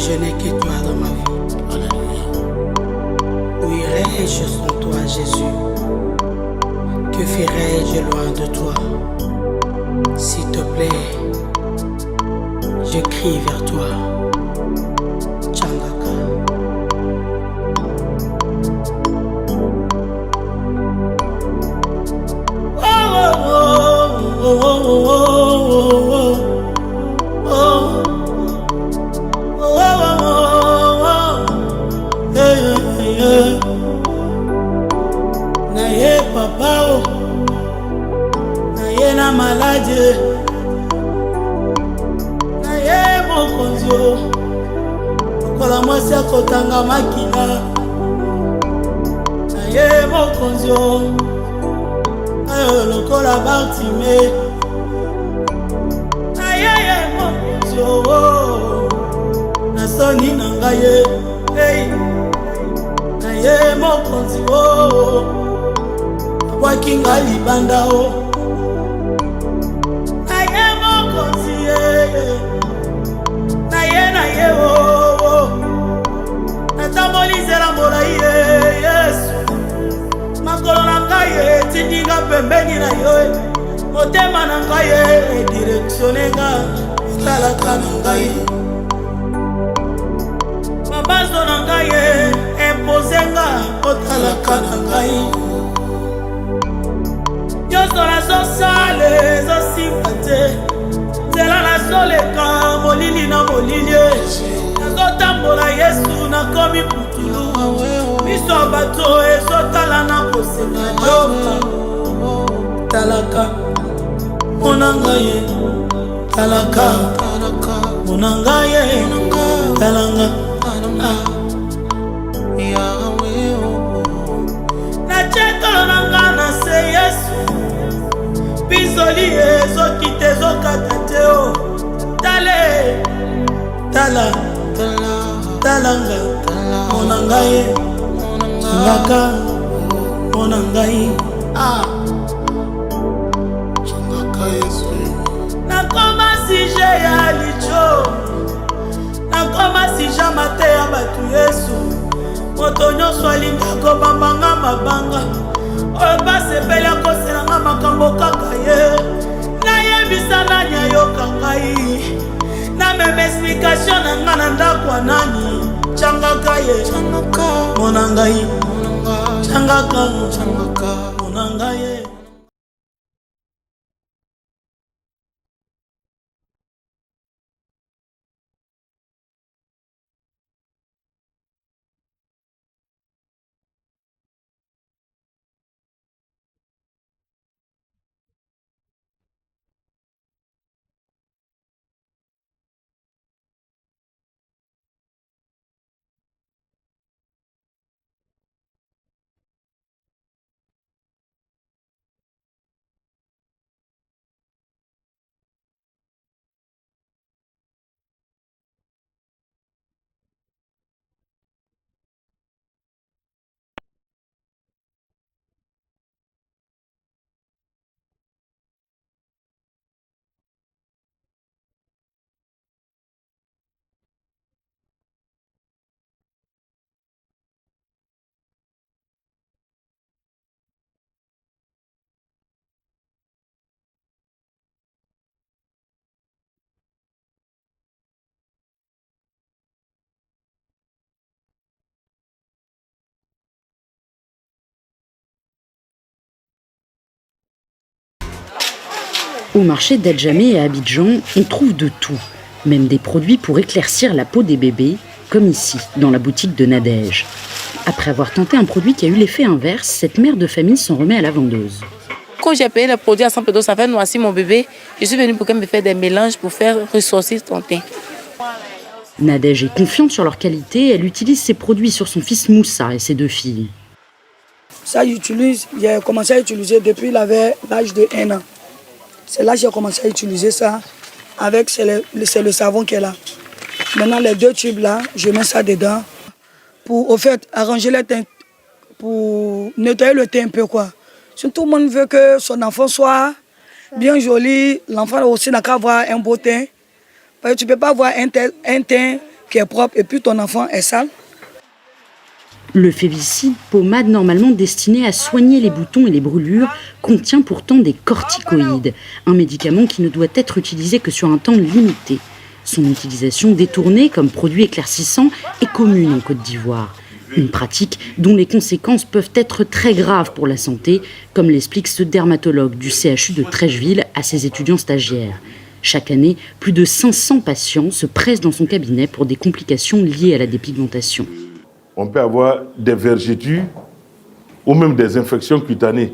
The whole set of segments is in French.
je n'ai que toi dans ma vie. Alléluia. Où irais-je sans toi, Jésus? Que ferais-je loin de toi? S'il te plaît, je crie vers toi. Tchangaka. Naye papa naye na malade naye mokonzi lokola mwasi akotanga makila naye mokonzi lokola Bartime naye mokonzi na soni na ngai naye mokonzi wakinga libanda naye mokonzi naye natambolizela molai Yesu makolo na ngai etindinga pembeni na yo motema na ngai edirektionenga otalaka na ngai mabazo na ngai imposenga otalaka na ngai nyonso nazosala ezosimba te nzela nazoleka molili na molili nazotambola Yesu nakomi putulu miso ya bato ezotala na kosenga yoka talaka mona ngai talaka mona ngai talanga nachetolo na ngai na se Yesu bizoli ezokita ezokata te tale talanga mona ngai ngaka mona ngai changaka Yesu nakoma sije ya licho nakoma sija mate ya batu Yesu moto nyonso alingi akobambanga mabanga oyo basepeli akoselanga makambo kaka ye nayebisa nani ayoka ngai namema explikation na nga na ndako ya nani changaka ye mona ngai changaka mona ngai ye. Au marché d'Adjamé et à Abidjan, on trouve de tout, même des produits pour éclaircir la peau des bébés, comme ici, dans la boutique de Nadège. Après avoir tenté un produit qui a eu l'effet inverse, cette mère de famille s'en remet à la vendeuse. Quand j'ai payé le produit à 100 pédos, ça fait noircir mon bébé. Je suis venue pour qu'elle me fasse des mélanges pour faire ressortir son teint. Nadège est confiante sur leur qualité, elle utilise ses produits sur son fils Moussa et ses 2 filles. Ça, j'ai commencé à utiliser depuis qu'il avait l'âge de 1 an. C'est là que j'ai commencé à utiliser ça. C'est le savon qu'elle a. Maintenant, les 2 tubes là, je mets ça dedans pour, au fait, arranger le teint, pour nettoyer le teint un peu, quoi. Si tout le monde veut que son enfant soit bien joli, l'enfant aussi n'a qu'à avoir un beau teint. Parce que tu ne peux pas avoir un teint qui est propre et puis ton enfant est sale. Le Févicide, pommade normalement destinée à soigner les boutons et les brûlures, contient pourtant des corticoïdes, un médicament qui ne doit être utilisé que sur un temps limité. Son utilisation détournée comme produit éclaircissant est commune en Côte d'Ivoire. Une pratique dont les conséquences peuvent être très graves pour la santé, comme l'explique ce dermatologue du CHU de Trècheville à ses étudiants stagiaires. Chaque année, plus de 500 patients se pressent dans son cabinet pour des complications liées à la dépigmentation. On peut avoir des vergetures ou même des infections cutanées.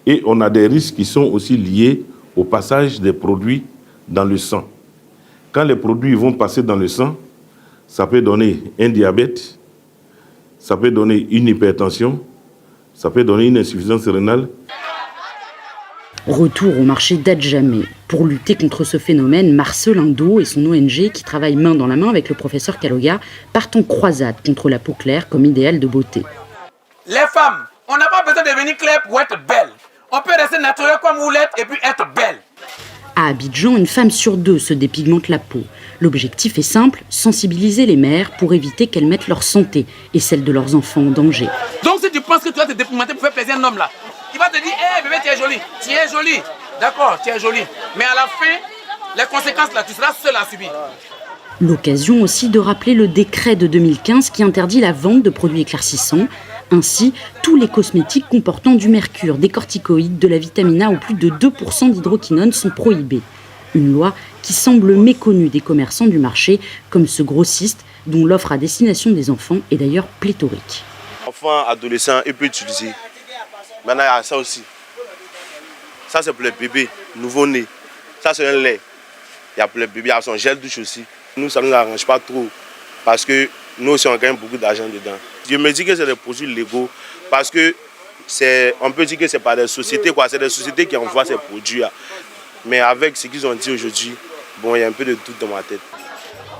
Et on a des risques qui sont aussi liés au passage des produits dans le sang. Quand les produits vont passer dans le sang, ça peut donner un diabète, ça peut donner une hypertension, ça peut donner une insuffisance rénale. Retour au marché d'Adjamé. Pour lutter contre ce phénomène, Marcel Indo et son ONG, qui travaillent main dans la main avec le professeur Kaloga, partent en croisade contre la peau claire comme idéal de beauté. Les femmes, on n'a pas besoin de devenir claire pour être belle. On peut rester naturel comme vous l'êtes et puis être belle. À Abidjan, une femme sur 2 se dépigmente la peau. L'objectif est simple, sensibiliser les mères pour éviter qu'elles mettent leur santé et celle de leurs enfants en danger. Donc si tu penses que tu vas te dépigmenter pour faire plaisir à un homme là, il va te dire, hé bébé, tu es jolie. Tu es jolie. D'accord, tu es jolie. Mais à la fin, les conséquences là, tu seras seule à subir. L'occasion aussi de rappeler le décret de 2015 qui interdit la vente de produits éclaircissants. Ainsi, tous les cosmétiques comportant du mercure, des corticoïdes, de la vitamine A ou plus de 2% d'hydroquinone sont prohibés. Une loi qui semble méconnue des commerçants du marché, comme ce grossiste dont l'offre à destination des enfants est d'ailleurs pléthorique. Enfants, adolescents, ils peuvent utiliser. Maintenant, il y a ça aussi. Ça, c'est pour les bébés nouveau-nés. Ça, c'est un lait. Il y a pour les bébés, il y a son gel douche aussi. Nous, ça ne nous arrange pas trop parce que nous aussi, on gagne beaucoup d'argent dedans. Je me dis que c'est des produits légaux parce que on peut dire que ce n'est pas des sociétés, quoi. C'est des sociétés qui envoient ces produits. Mais avec ce qu'ils ont dit aujourd'hui, bon, il y a un peu de tout dans ma tête.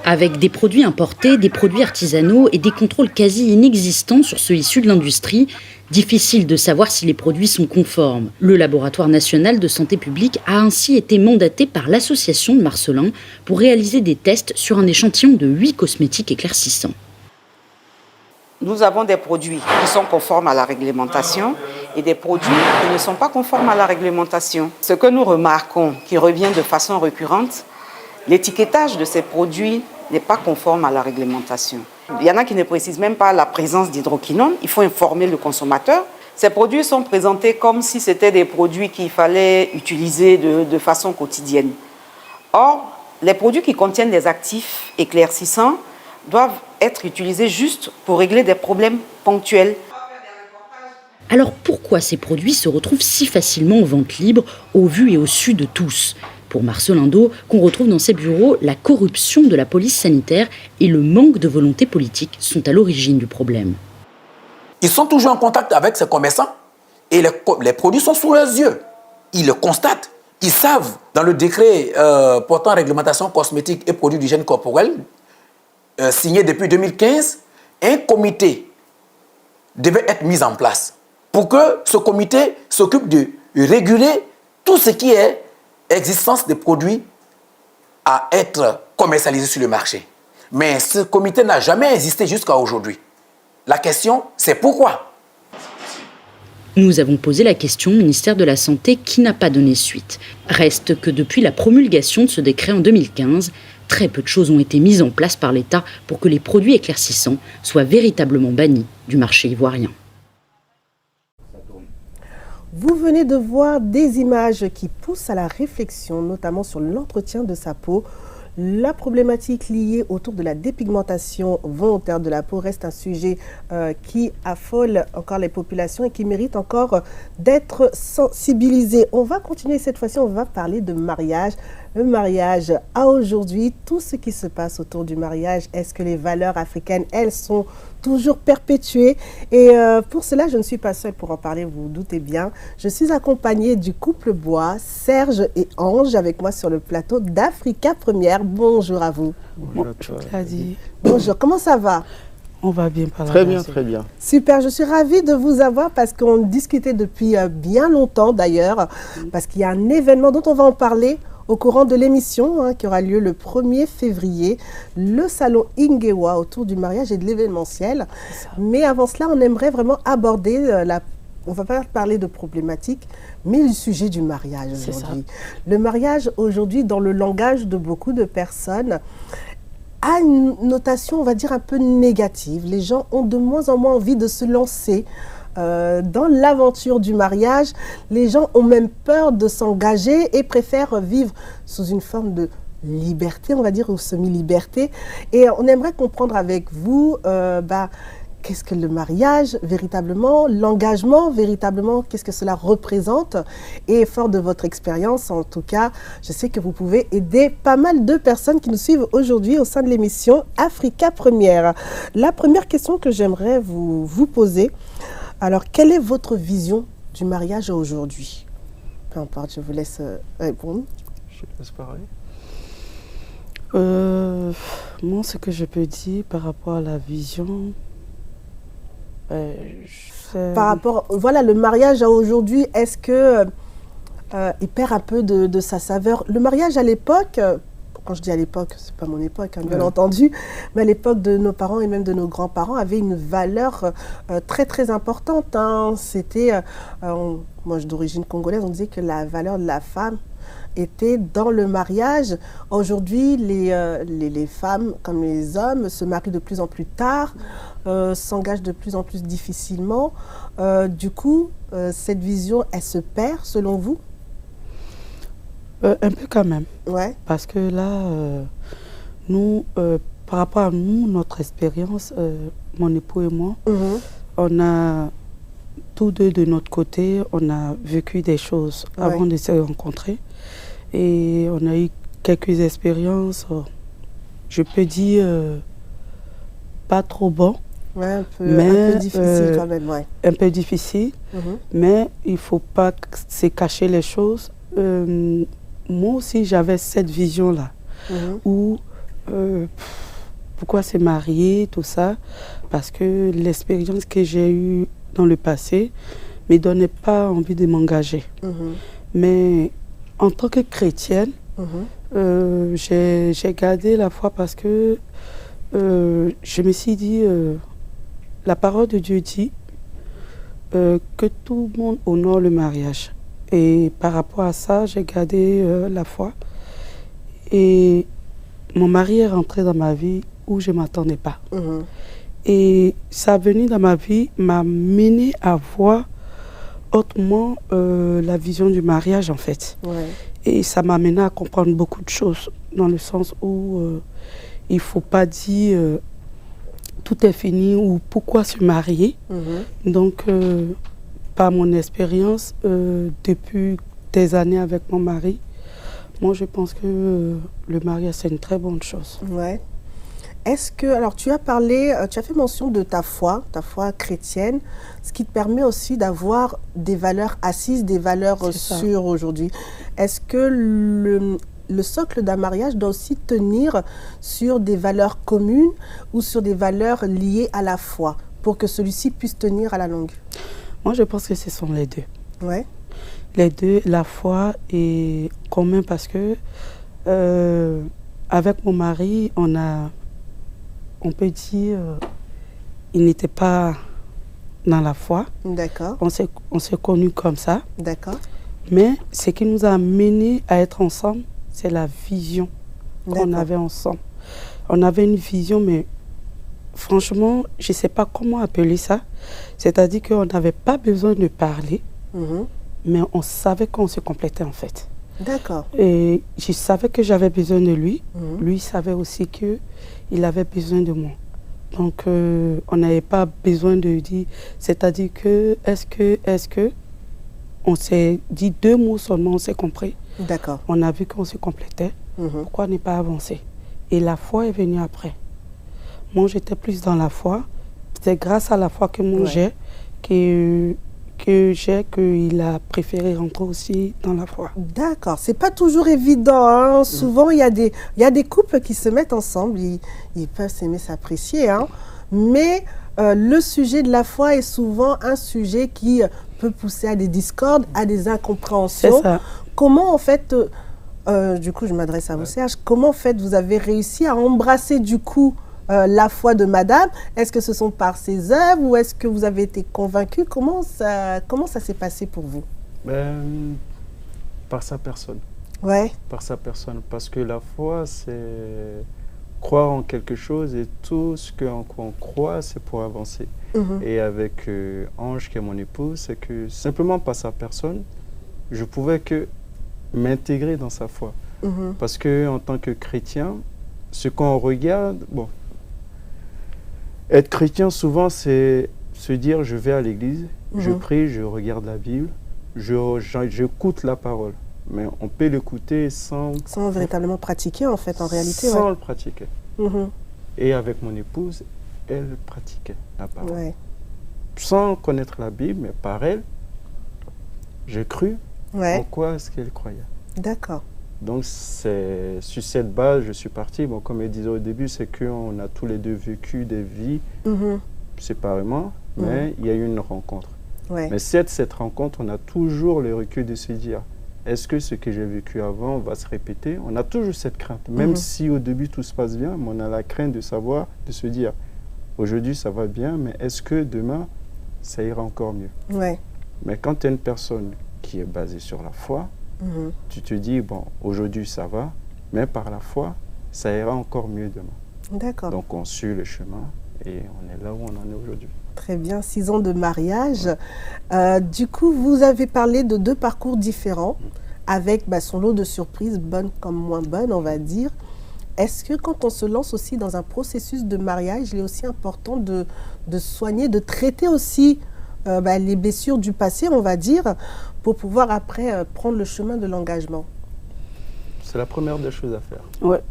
Avec des produits importés, des produits artisanaux et des contrôles quasi inexistants sur ceux issus de l'industrie, difficile de savoir si les produits sont conformes. Le Laboratoire national de santé publique a ainsi été mandaté par l'association de Marcelin pour réaliser des tests sur un échantillon de 8 cosmétiques éclaircissants. Nous avons des produits qui sont conformes à la réglementation et des produits qui ne sont pas conformes à la réglementation. Ce que nous remarquons, qui revient de façon récurrente, l'étiquetage de ces produits n'est pas conforme à la réglementation. Il y en a qui ne précisent même pas la présence d'hydroquinone. Il faut informer le consommateur. Ces produits sont présentés comme si c'était des produits qu'il fallait utiliser de façon quotidienne. Or, les produits qui contiennent des actifs éclaircissants doivent être utilisés juste pour régler des problèmes ponctuels. Alors pourquoi ces produits se retrouvent si facilement en vente libre, au vu et au su de tous ? Pour Marcel Indo, qu'on retrouve dans ses bureaux, la corruption de la police sanitaire et le manque de volonté politique sont à l'origine du problème. Ils sont toujours en contact avec ces commerçants et les produits sont sous leurs yeux. Ils le constatent. Ils savent, dans le décret portant réglementation cosmétique et produits d'hygiène corporelle, signé depuis 2015, un comité devait être mis en place pour que ce comité s'occupe de réguler tout ce qui est existence des produits à être commercialisés sur le marché. Mais ce comité n'a jamais existé jusqu'à aujourd'hui. La question, c'est pourquoi ? Nous avons posé la question au ministère de la Santé qui n'a pas donné suite. Reste que depuis la promulgation de ce décret en 2015, très peu de choses ont été mises en place par l'État pour que les produits éclaircissants soient véritablement bannis du marché ivoirien. Vous venez de voir des images qui poussent à la réflexion, notamment sur l'entretien de sa peau. La problématique liée autour de la dépigmentation volontaire de la peau reste un sujet qui affole encore les populations et qui mérite encore d'être sensibilisé. On va continuer cette fois-ci, on va parler de mariage. Le mariage à aujourd'hui, tout ce qui se passe autour du mariage, est-ce que les valeurs africaines, elles sont toujours perpétuées? Et pour cela, je ne suis pas seule pour en parler, vous vous doutez bien. Je suis accompagnée du couple Bois, Serge et Ange, avec moi sur le plateau d'Africa Première. Bonjour à vous. Bonjour à toi. Bonjour, comment ça va? On va bien par là. Très bien, très bien. Super, je suis ravie de vous avoir parce qu'on discutait depuis bien longtemps d'ailleurs, parce qu'il y a un événement dont on va en parler au courant de l'émission qui aura lieu le 1er février, le salon Ingewa autour du mariage et de l'événementiel. Mais avant cela, on aimerait vraiment aborder on ne va pas parler de problématiques, mais le sujet du mariage aujourd'hui. Le mariage aujourd'hui, dans le langage de beaucoup de personnes, a une notation, on va dire, un peu négative. Les gens ont de moins en moins envie de se lancer dans l'aventure du mariage. Les gens ont même peur de s'engager et préfèrent vivre sous une forme de liberté, on va dire, ou semi-liberté. Et on aimerait comprendre avec vous, qu'est-ce que le mariage véritablement, l'engagement véritablement, qu'est-ce que cela représente? Et fort de votre expérience, en tout cas, je sais que vous pouvez aider pas mal de personnes qui nous suivent aujourd'hui au sein de l'émission Africa Première. La première question que j'aimerais vous poser, alors quelle est votre vision du mariage aujourd'hui? Peu importe, je vous laisse répondre. Je laisse parler. Moi, ce que je peux dire par rapport à la vision... par rapport, voilà, le mariage à aujourd'hui, est-ce que il perd un peu de sa saveur? Le mariage à l'époque, quand je dis à l'époque, c'est pas mon époque, bien entendu, mais à l'époque de nos parents et même de nos grands-parents, avait une valeur très très importante. C'était, moi je suis d'origine congolaise, on disait que la valeur de la femme était dans le mariage. Aujourd'hui, les femmes comme les hommes se marient de plus en plus tard, s'engagent de plus en plus difficilement. Du coup, cette vision, elle se perd selon vous? Un peu quand même. Ouais. Parce que là, nous, par rapport à nous, notre expérience, mon époux et moi, on a tous deux de notre côté, on a vécu des choses avant de se rencontrer. Et on a eu quelques expériences, je peux dire, pas trop bonnes. Ouais, un peu difficile quand même, ouais. Un peu difficile, mais il ne faut pas se cacher les choses. Moi aussi, j'avais cette vision-là, où pourquoi se marier, tout ça, parce que l'expérience que j'ai eue dans le passé ne me donnait pas envie de m'engager. Mais en tant que chrétienne, j'ai gardé la foi parce que je me suis dit, la parole de Dieu dit que tout le monde honore le mariage. Et par rapport à ça, j'ai gardé la foi. Et mon mari est rentré dans ma vie où je ne m'attendais pas. Et sa venue dans ma vie m'a mené à voir autrement la vision du mariage, en fait. Et ça m'a amené à comprendre beaucoup de choses, dans le sens où il ne faut pas dire tout est fini ou pourquoi se marier. Donc, par mon expérience, depuis des années avec mon mari, moi je pense que le mariage c'est une très bonne chose. Ouais. Est-ce que, alors tu as parlé, tu as fait mention de ta foi chrétienne, ce qui te permet aussi d'avoir des valeurs assises, des valeurs sûres aujourd'hui. Est-ce que le socle d'un mariage doit aussi tenir sur des valeurs communes ou sur des valeurs liées à la foi pour que celui-ci puisse tenir à la longue? Moi, je pense que ce sont les deux. Ouais. Les deux, la foi est commune parce que avec mon mari, on peut dire, il n'était pas dans la foi. D'accord. On s'est connus comme ça. D'accord. Mais ce qui nous a amenés à être ensemble, c'est la vision qu'on avait ensemble. On avait une vision, mais franchement, je ne sais pas comment appeler ça. C'est-à-dire qu'on n'avait pas besoin de parler, mais on savait qu'on se complétait en fait. D'accord. Et je savais que j'avais besoin de lui. Lui savait aussi qu'il avait besoin de moi. Donc, on n'avait pas besoin de dire... C'est-à-dire que, est-ce que... On s'est dit 2 mots seulement, on s'est compris. D'accord. On a vu qu'on se complétait. Pourquoi ne pas avancer? Et la foi est venue après. Moi, j'étais plus dans la foi. C'est grâce à la foi que moi j'ai qu'il a préféré rentrer aussi dans la foi. D'accord. C'est pas toujours évident, hein. Souvent, il y a des couples qui se mettent ensemble. Ils peuvent s'aimer, s'apprécier, hein. Mais le sujet de la foi est souvent un sujet qui peut pousser à des discordes, à des incompréhensions. C'est ça. Comment, en fait, du coup je m'adresse à vous Serge, comment vous avez réussi à embrasser du coup la foi de madame? Est-ce que ce sont par ses œuvres ou est-ce que vous avez été convaincu? Comment ça s'est passé pour vous? Par sa personne. Ouais. Par sa personne. Parce que la foi, c'est croire en quelque chose et tout ce en quoi on croit, c'est pour avancer. Et avec Ange, qui est mon épouse, c'est que simplement par sa personne, je pouvais que m'intégrer dans sa foi. Parce que en tant que chrétien, ce qu'on regarde, bon, être chrétien souvent, c'est se dire je vais à l'église, je prie, je regarde la Bible, j'écoute la parole. Mais on peut l'écouter sans véritablement pratiquer en fait, en réalité. Sans le pratiquer. Et avec mon épouse, elle pratiquait la parole. Ouais. Sans connaître la Bible, mais par elle, j'ai cru en quoi est-ce qu'elle croyait. D'accord. Donc c'est sur cette base je suis parti. Bon, comme elle disait au début, c'est qu'on a tous les deux vécu des vies séparément, mais il y a eu une rencontre. Mais cette rencontre, on a toujours le recul de se dire, est-ce que ce que j'ai vécu avant va se répéter? On a toujours cette crainte, même si au début tout se passe bien, mais on a la crainte de savoir, de se dire, aujourd'hui ça va bien, mais est-ce que demain ça ira encore mieux? Mais quand tu es une personne qui est basée sur la foi, tu te dis, bon, aujourd'hui ça va, mais par la foi, ça ira encore mieux demain. D'accord. Donc on suit le chemin et on est là où on en est aujourd'hui. Très bien, 6 ans de mariage. Du coup, vous avez parlé de 2 parcours différents, avec son lot de surprises, bonnes comme moins bonnes, on va dire. Est-ce que quand on se lance aussi dans un processus de mariage, il est aussi important de soigner, de traiter aussi les blessures du passé, on va dire, pour pouvoir après prendre le chemin de l'engagement? C'est la première des choses à faire. Ouais.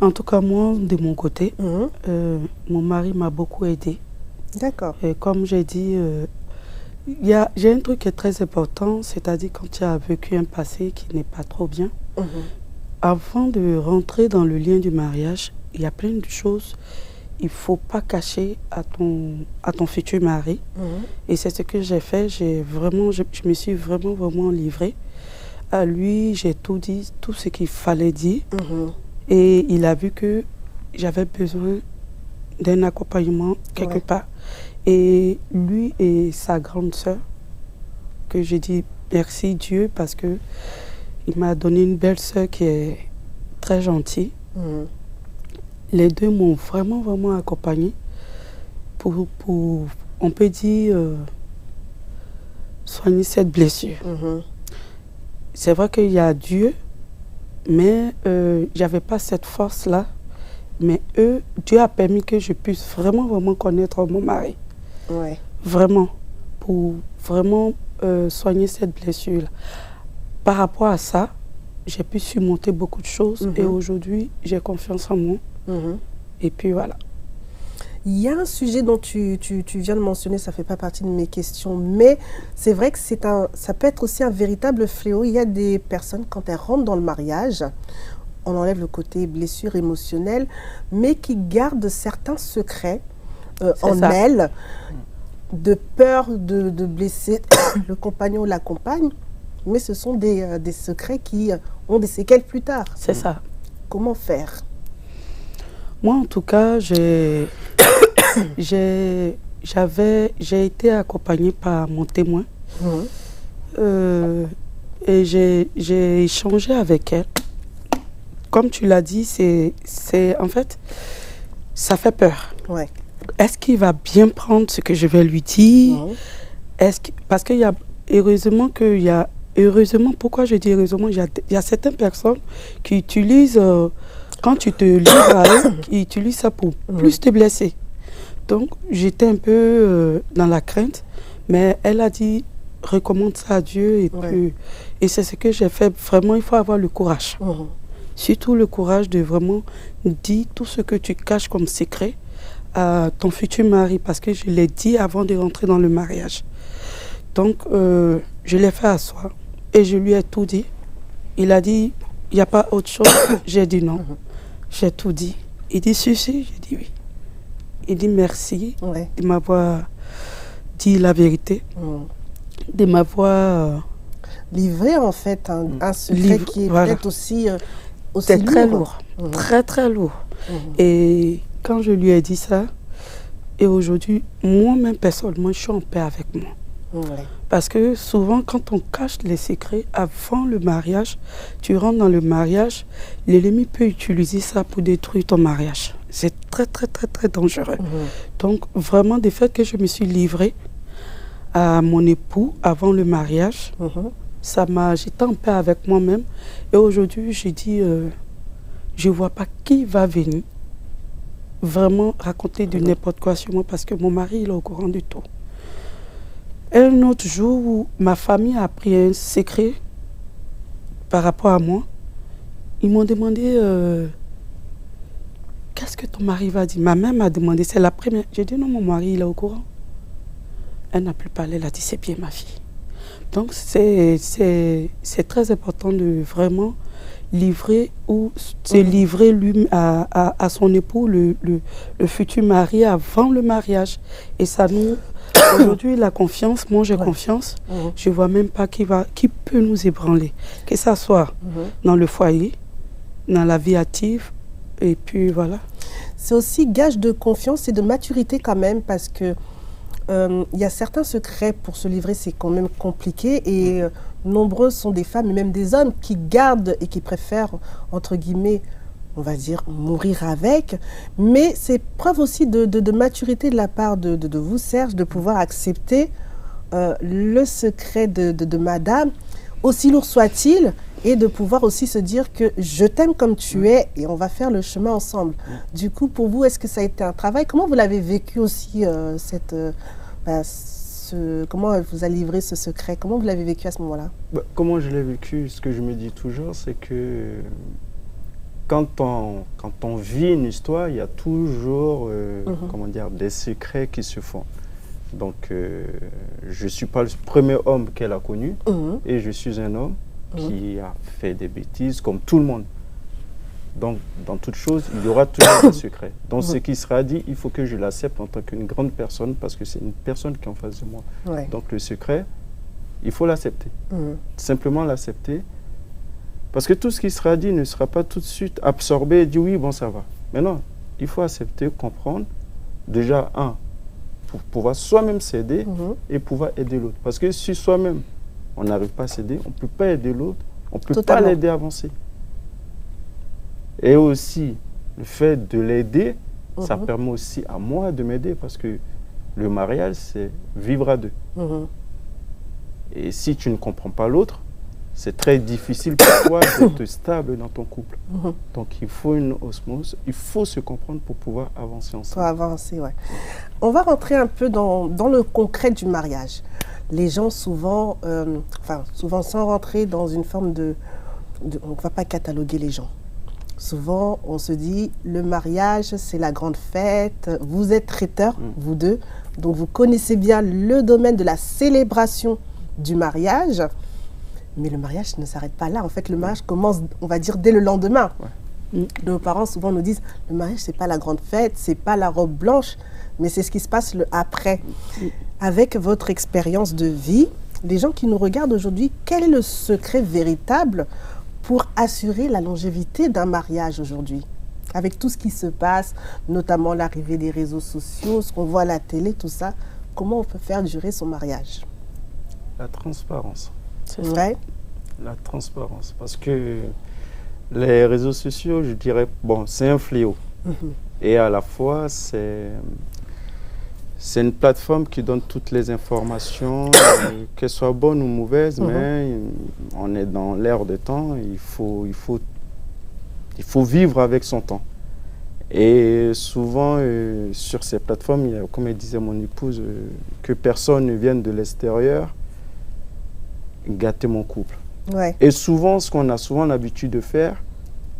En tout cas, moi, de mon côté, mon mari m'a beaucoup aidé. D'accord. Et comme j'ai dit, j'ai un truc qui est très important, c'est-à-dire quand tu as vécu un passé qui n'est pas trop bien, avant de rentrer dans le lien du mariage, il y a plein de choses il ne faut pas cacher à ton futur mari. Et c'est ce que j'ai fait. Je me suis vraiment livrée. À lui, j'ai tout dit, tout ce qu'il fallait dire. Et il a vu que j'avais besoin d'un accompagnement quelque part. Et lui et sa grande sœur, que j'ai dit merci Dieu parce que il m'a donné une belle sœur qui est très gentille. Les deux m'ont vraiment accompagnée pour on peut dire, soigner cette blessure. C'est vrai qu'il y a Dieu, mais j'avais pas cette force-là. Mais Dieu a permis que je puisse vraiment connaître mon mari. Vraiment, pour vraiment soigner cette blessure-là. Par rapport à ça, j'ai pu surmonter beaucoup de choses et aujourd'hui, j'ai confiance en moi. Et puis voilà. Il y a un sujet dont tu viens de mentionner, ça ne fait pas partie de mes questions, mais c'est vrai que ça peut être aussi un véritable fléau. Il y a des personnes, quand elles rentrent dans le mariage, on enlève le côté blessure émotionnelle, mais qui gardent certains secrets en elles, de peur de blesser le compagnon ou la compagne, mais ce sont des secrets qui ont des séquelles plus tard. C'est ça. Comment faire? Moi, en tout cas, j'ai été accompagnée par mon témoin et j'ai échangé avec elle. Comme tu l'as dit, en fait, ça fait peur. Est-ce qu'il va bien prendre ce que je vais lui dire? Parce qu'il y a, heureusement, pourquoi je dis heureusement, il y a certaines personnes qui utilisent, quand tu te livres à eux, qui utilisent ça pour plus te blesser. Donc, j'étais un peu dans la crainte, mais elle a dit, recommande ça à Dieu. Et c'est ce que j'ai fait. Vraiment, il faut avoir le courage. Surtout le courage de vraiment dire tout ce que tu caches comme secret à ton futur mari, parce que je l'ai dit avant de rentrer dans le mariage. Donc, je l'ai fait asseoir et je lui ai tout dit. Il a dit, il n'y a pas autre chose. J'ai dit non. J'ai tout dit. Il dit, si, j'ai dit oui. Il dit merci de m'avoir dit la vérité, de m'avoir livrer en fait un secret qui est peut-être aussi c'est très lourd, très très lourd. Et quand je lui ai dit ça, et aujourd'hui, moi-même personnellement, je suis en paix avec moi. Parce que souvent, quand on cache les secrets avant le mariage, tu rentres dans le mariage, l'ennemi peut utiliser ça pour détruire ton mariage. C'est très, très, très, très dangereux. Donc, vraiment, du fait que je me suis livrée à mon époux avant le mariage, j'étais en paix avec moi-même. Et aujourd'hui, j'ai dit, je ne vois pas qui va venir vraiment raconter de n'importe quoi sur moi parce que mon mari, il est au courant du tout. Un autre jour où ma famille a appris un secret par rapport à moi, ils m'ont demandé qu'est-ce que ton mari va dire. Ma mère m'a demandé, c'est la première. J'ai dit non, mon mari il est au courant. Elle n'a plus parlé, elle a dit c'est bien ma fille. Donc c'est très important de vraiment livrer ou se livrer lui à son époux, le futur mari avant le mariage. Et ça nous... Aujourd'hui, la confiance, moi j'ai confiance, je ne vois même pas qui peut nous ébranler. Que ça soit dans le foyer, dans la vie active, et puis voilà. C'est aussi gage de confiance et de maturité quand même, parce que il y a certains secrets pour se livrer, c'est quand même compliqué, et nombreux sont des femmes et même des hommes qui gardent et qui préfèrent, entre guillemets, on va dire, mourir avec. Mais c'est preuve aussi de maturité de la part de vous, Serge, de pouvoir accepter le secret de madame, aussi lourd soit-il, et de pouvoir aussi se dire que je t'aime comme tu es et on va faire le chemin ensemble. Du coup, pour vous, est-ce que ça a été un travail? Comment vous l'avez vécu aussi, comment vous a livré ce secret? Comment vous l'avez vécu à ce moment-là? Comment je l'ai vécu? Ce que je me dis toujours, c'est que quand on vit une histoire, il y a toujours comment dire, des secrets qui se font. Donc, je ne suis pas le premier homme qu'elle a connu, et je suis un homme qui a fait des bêtises comme tout le monde. Donc, dans toute chose, il y aura toujours des secrets. Donc, ce qui sera dit, il faut que je l'accepte en tant qu'une grande personne, parce que c'est une personne qui est en face de moi. Donc, le secret, il faut l'accepter. Simplement l'accepter. Parce que tout ce qui sera dit ne sera pas tout de suite absorbé et dit oui, bon, ça va. Mais non, il faut accepter, comprendre. Déjà, pour pouvoir soi-même s'aider et pouvoir aider l'autre. Parce que si soi-même, on n'arrive pas à s'aider, on ne peut pas aider l'autre, on ne peut pas l'aider à avancer. Et aussi, le fait de l'aider, ça permet aussi à moi de m'aider, parce que le mariage, c'est vivre à deux. Et si tu ne comprends pas l'autre, c'est très difficile pour toi d'être stable dans ton couple. Donc, il faut une osmose, il faut se comprendre pour pouvoir avancer ensemble. Pour avancer, ouais. On va rentrer un peu dans le concret du mariage. Les gens souvent, souvent sans rentrer dans une forme on ne va pas cataloguer les gens. Souvent, on se dit, le mariage, c'est la grande fête. Vous êtes traiteurs, vous deux, donc vous connaissez bien le domaine de la célébration du mariage. Mais le mariage ne s'arrête pas là. En fait, le mariage commence, on va dire, dès le lendemain. Nos parents souvent nous disent, le mariage, ce n'est pas la grande fête, ce n'est pas la robe blanche, mais c'est ce qui se passe le après. Avec votre expérience de vie, les gens qui nous regardent aujourd'hui, quel est le secret véritable pour assurer la longévité d'un mariage aujourd'hui? Avec tout ce qui se passe, notamment l'arrivée des réseaux sociaux, ce qu'on voit à la télé, tout ça, comment on peut faire durer son mariage? La transparence. C'est vrai. La transparence. Parce que les réseaux sociaux, je dirais, bon, c'est un fléau. Et à la fois, c'est une plateforme qui donne toutes les informations, qu'elles soient bonnes ou mauvaises, mais on est dans l'ère des temps, il faut vivre avec son temps. Et souvent, sur ces plateformes, il y a, comme disait mon épouse, que personne ne vienne de l'extérieur gâter mon couple. Et souvent, ce qu'on a souvent l'habitude de faire,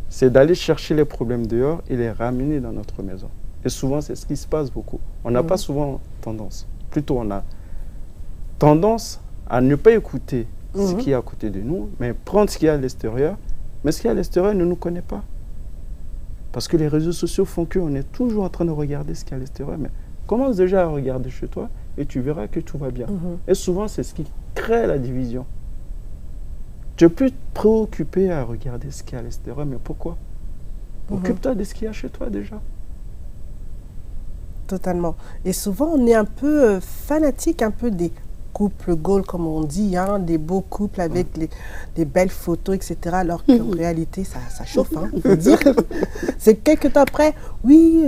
c'est d'aller chercher les problèmes dehors et les ramener dans notre maison. Et souvent, c'est ce qui se passe beaucoup. On n'a pas souvent tendance. Plutôt, on a tendance à ne pas écouter ce qui est à côté de nous, mais prendre ce qui est à l'extérieur. Mais ce qui est à l'extérieur ne nous connaît pas. Parce que les réseaux sociaux font qu'on est toujours en train de regarder ce qui est à l'extérieur. Mais commence déjà à regarder chez toi et tu verras que tout va bien. Et souvent, c'est ce qui crée la division. Tu es plus préoccupé à regarder ce qu'il y a à l'extérieur, mais pourquoi? Occupe-toi de ce qu'il y a chez toi déjà. Totalement. Et souvent, on est un peu fanatique, un peu des couples goals, comme on dit, hein, des beaux couples avec des belles photos, etc. Alors qu'en réalité, ça chauffe, hein, on peut dire. C'est quelques temps après, oui,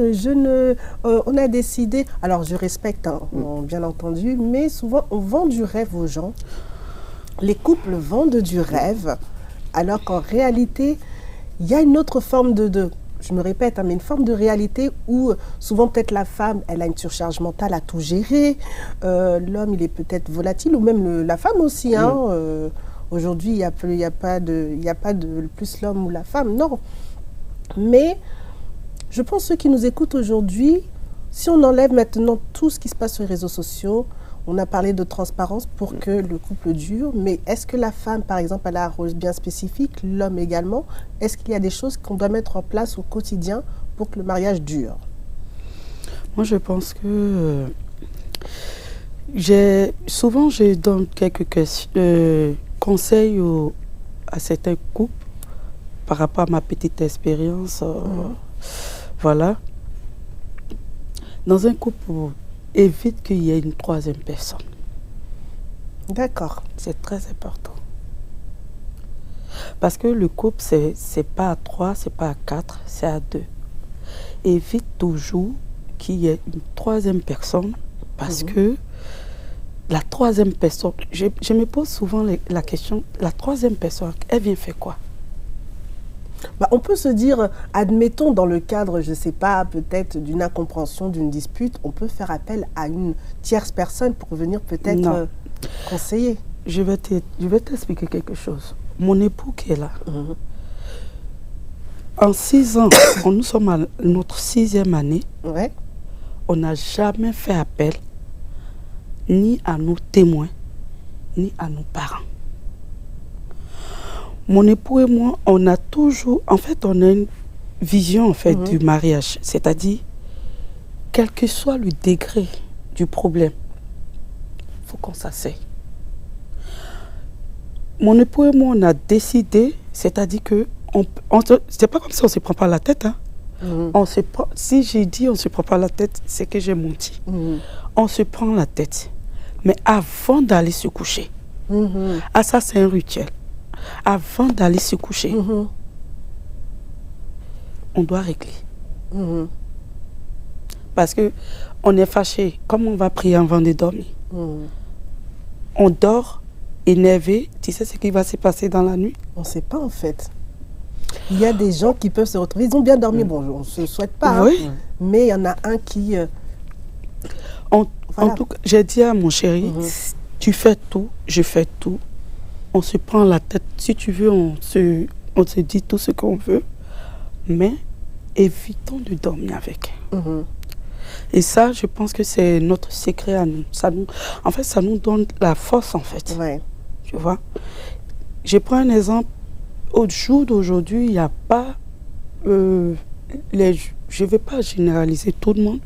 on a décidé. Alors, je respecte, hein, bien entendu, mais souvent, on vend du rêve aux gens. Les couples vendent du rêve, alors qu'en réalité, il y a une autre forme je me répète, hein, mais une forme de réalité où souvent peut-être la femme, elle a une surcharge mentale à tout gérer, l'homme il est peut-être volatile, ou même la femme aussi. Hein, aujourd'hui, il n'y a pas de plus l'homme ou la femme, non. Mais je pense que ceux qui nous écoutent aujourd'hui, si on enlève maintenant tout ce qui se passe sur les réseaux sociaux, on a parlé de transparence pour que le couple dure, mais est-ce que la femme, par exemple, elle a un rôle bien spécifique, l'homme également? Est-ce qu'il y a des choses qu'on doit mettre en place au quotidien pour que le mariage dure? Moi, je pense que souvent, je donne quelques conseils à certains couples par rapport à ma petite expérience. Voilà. Dans un couple, évite qu'il y ait une troisième personne. D'accord. C'est très important. Parce que le couple, c'est pas à 3, c'est pas à 4, c'est à 2. Évite toujours qu'il y ait une troisième personne, parce que la troisième personne, je me pose souvent la question, la troisième personne, elle vient faire quoi? On peut se dire, admettons dans le cadre, je ne sais pas, peut-être d'une incompréhension, d'une dispute, on peut faire appel à une tierce personne pour venir peut-être conseiller. Je vais t'expliquer quelque chose. Mon époux qui est là, en 6 ans, nous sommes à notre 6e année, on n'a jamais fait appel ni à nos témoins, ni à nos parents. Mon époux et moi, on a toujours, en fait, on a une vision en fait du mariage, c'est-à-dire, quel que soit le degré du problème, il faut qu'on s'asseye. Mon époux et moi, on a décidé, c'est-à-dire que, c'est pas comme si on ne se prend pas la tête. Hein. Si j'ai dit on ne se prend pas la tête, c'est que j'ai menti. On se prend la tête. Mais avant d'aller se coucher, ça c'est un rituel. Avant d'aller se coucher, on doit régler. Parce que on est fâché. Comment on va prier avant de dormir? On dort énervé. Tu sais ce qui va se passer dans la nuit? On ne sait pas en fait. Il y a des gens qui peuvent se retrouver. Ils ont bien dormi. Bon, on ne se souhaite pas. Oui. Mais il y en a un qui... En tout cas, j'ai dit à mon chéri, tu fais tout, je fais tout. On se prend la tête. Si tu veux, on se dit tout ce qu'on veut. Mais évitons de dormir avec. Et ça, je pense que c'est notre secret à nous. En fait, ça nous donne la force, en fait. Tu vois? Je prends un exemple. Au jour d'aujourd'hui, il n'y a pas... je ne vais pas généraliser tout le monde,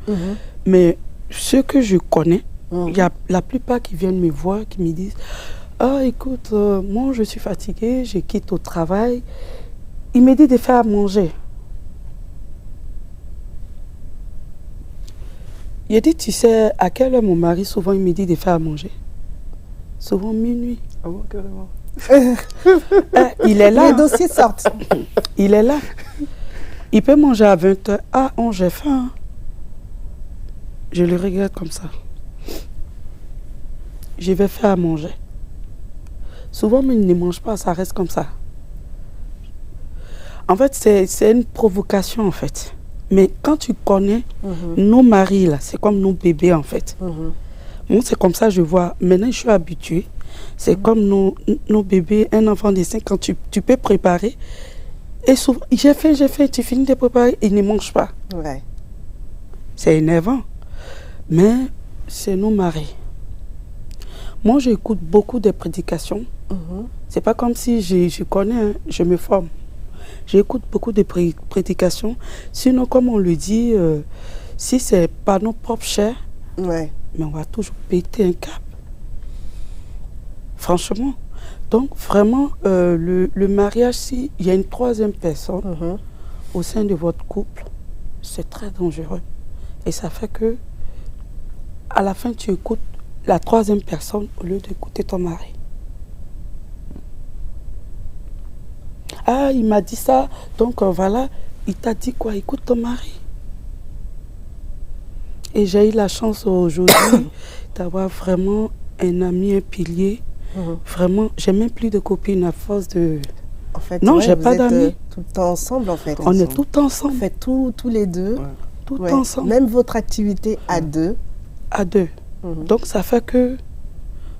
mais ceux que je connais, il y a la plupart qui viennent me voir, qui me disent « Ah, écoute, moi, je suis fatiguée, je quitte au travail. » Il me dit de faire à manger. Il a dit, tu sais, à quelle heure mon mari, souvent, il me dit de faire à manger? Souvent minuit. Ah bon, carrément. Il est là. Les dossiers sortent. Il est là. Il peut manger à 20h. Ah, j'ai faim. Je le regarde comme ça. Je vais faire à manger. Souvent, mais il ne mange pas, ça reste comme ça. En fait, c'est une provocation, en fait. Mais quand tu connais nos maris, là, c'est comme nos bébés, en fait. Moi, c'est comme ça, je vois. Maintenant, je suis habituée. C'est comme nos bébés, un enfant de 5 ans, tu peux préparer. Et souvent, j'ai fait, tu finis de préparer, il ne mange pas. C'est énervant. Mais c'est nos maris. Moi, j'écoute beaucoup de prédications. C'est pas comme si je connais, hein, je me forme. J'écoute beaucoup de prédications. Sinon, comme on le dit, si c'est pas nos propres chairs, mais on va toujours péter un câble. Franchement, Donc, vraiment, le mariage, s'il y a une troisième personne au sein de votre couple, c'est très dangereux. Et ça fait que, à la fin, tu écoutes la troisième personne au lieu d'écouter ton mari. Ah, il m'a dit ça, donc voilà, il t'a dit quoi? Écoute ton mari. Et j'ai eu la chance aujourd'hui d'avoir vraiment un ami, un pilier. Vraiment, j'ai même plus de copines à force de... En fait, non, j'ai pas d'amis. Tout le temps ensemble, en fait. On est tout le temps ensemble. Vous faites tous les deux. Ouais. Tout le temps ensemble. Même votre activité à deux. À deux. Donc, ça fait que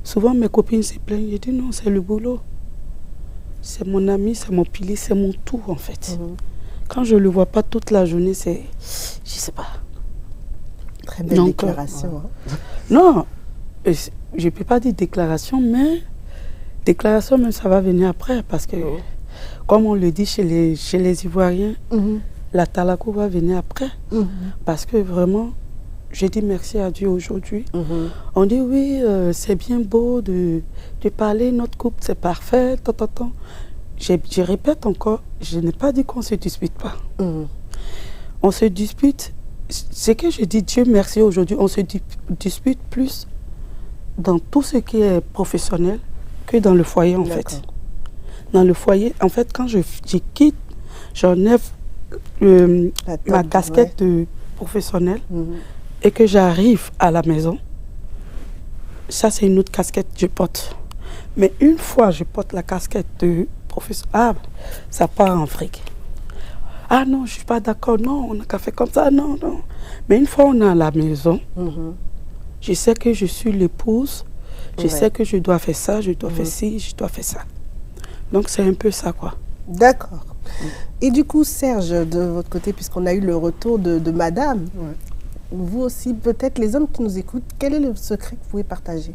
souvent mes copines se plaignent. Je dis non, c'est le boulot. C'est mon ami, c'est mon pilier, c'est mon tout, en fait. Quand je ne le vois pas toute la journée, c'est... Je sais pas. Très belle déclaration. Non, je ne peux pas dire déclaration, mais déclaration, même ça va venir après, parce que, comme on le dit chez les Ivoiriens, la talakou va venir après. Parce que vraiment, j'ai dit merci à Dieu aujourd'hui. On dit oui, c'est bien beau de parler, notre couple c'est parfait, Je répète encore, je n'ai pas dit qu'on ne se dispute pas. On se dispute, c'est que je dis Dieu merci aujourd'hui, on se dispute plus dans tout ce qui est professionnel que dans le foyer en fait. Dans le foyer, en fait, quand je quitte, j'enlève ma casquette de professionnel et que j'arrive à la maison, ça c'est une autre casquette que je porte. Mais une fois je porte la casquette de professionnel, ça part en fric. Ah non, je ne suis pas d'accord, non, on n'a qu'à faire comme ça, non. Mais une fois on est à la maison, je sais que je suis l'épouse, je sais que je dois faire ça, je dois faire ci, je dois faire ça. Donc c'est un peu ça, quoi. D'accord. Et du coup, Serge, de votre côté, puisqu'on a eu le retour de madame, vous aussi, peut-être les hommes qui nous écoutent, quel est le secret que vous pouvez partager?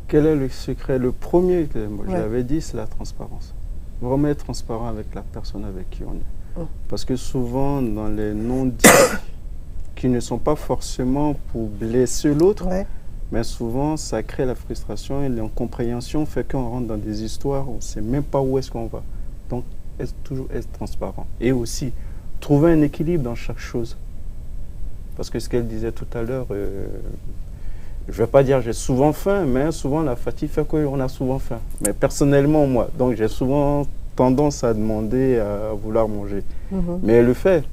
Quel est le secret? Le premier que j'avais dit, c'est la transparence. Vraiment être transparent avec la personne avec qui on est. Parce que souvent, dans les non-dits, qui ne sont pas forcément pour blesser l'autre, mais souvent, ça crée la frustration et l'incompréhension fait qu'on rentre dans des histoires où on ne sait même pas où est-ce qu'on va. Donc, toujours être transparent. Et aussi, trouver un équilibre dans chaque chose. Parce que ce qu'elle disait tout à l'heure, je ne vais pas dire j'ai souvent faim, mais souvent la fatigue fait qu'on a souvent faim. Mais personnellement, moi, donc j'ai souvent tendance à demander à vouloir manger. Mais elle le fait.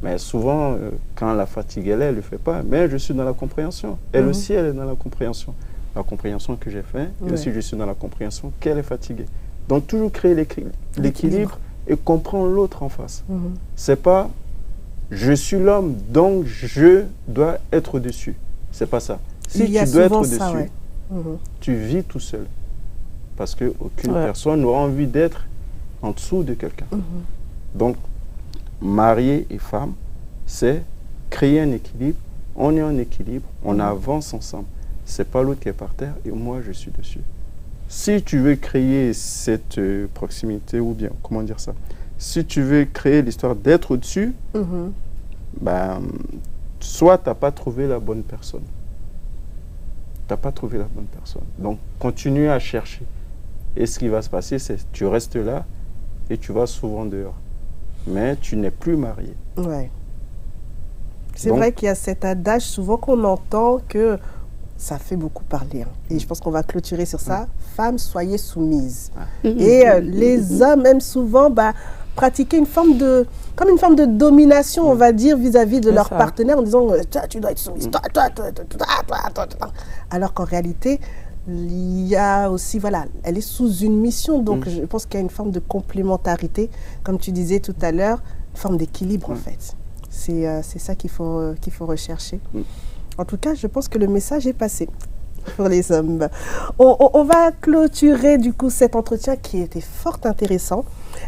Mais souvent, quand la fatigue elle ne le fait pas. Mais je suis dans la compréhension. Elle aussi, elle est dans la compréhension. La compréhension que j'ai faite. Et aussi, je suis dans la compréhension qu'elle est fatiguée. Donc, toujours créer l'équilibre et comprendre l'autre en face. C'est pas je suis l'homme, donc je dois être au-dessus. C'est pas ça. Si tu dois être au-dessus, tu vis tout seul. Parce qu'aucune personne n'aura envie d'être en dessous de quelqu'un. Donc, marié et femme, c'est créer un équilibre. On est en équilibre, on avance ensemble. C'est pas l'autre qui est par terre et moi je suis dessus. Si tu veux créer cette proximité, ou bien, comment dire ça, si tu veux créer l'histoire d'être au-dessus, ben, soit tu n'as pas trouvé la bonne personne. Tu n'as pas trouvé la bonne personne. Donc, continue à chercher. Et ce qui va se passer, c'est que tu restes là et tu vas souvent dehors. Mais tu n'es plus marié. Ouais. C'est vrai qu'il y a cet adage souvent qu'on entend que ça fait beaucoup parler. Et je pense qu'on va clôturer sur ça. Femmes, soyez soumises. Et les hommes aiment souvent pratiquer une forme de domination, on va dire, vis-à-vis de leur partenaire en disant tu dois être soumise, toi. Alors qu'en réalité, il y a aussi, elle est sous une mission. Donc je pense qu'il y a une forme de complémentarité, comme tu disais tout à l'heure, une forme d'équilibre en fait. C'est ça qu'il faut rechercher. En tout cas, je pense que le message est passé pour les hommes. On va clôturer du coup cet entretien qui était fort intéressant.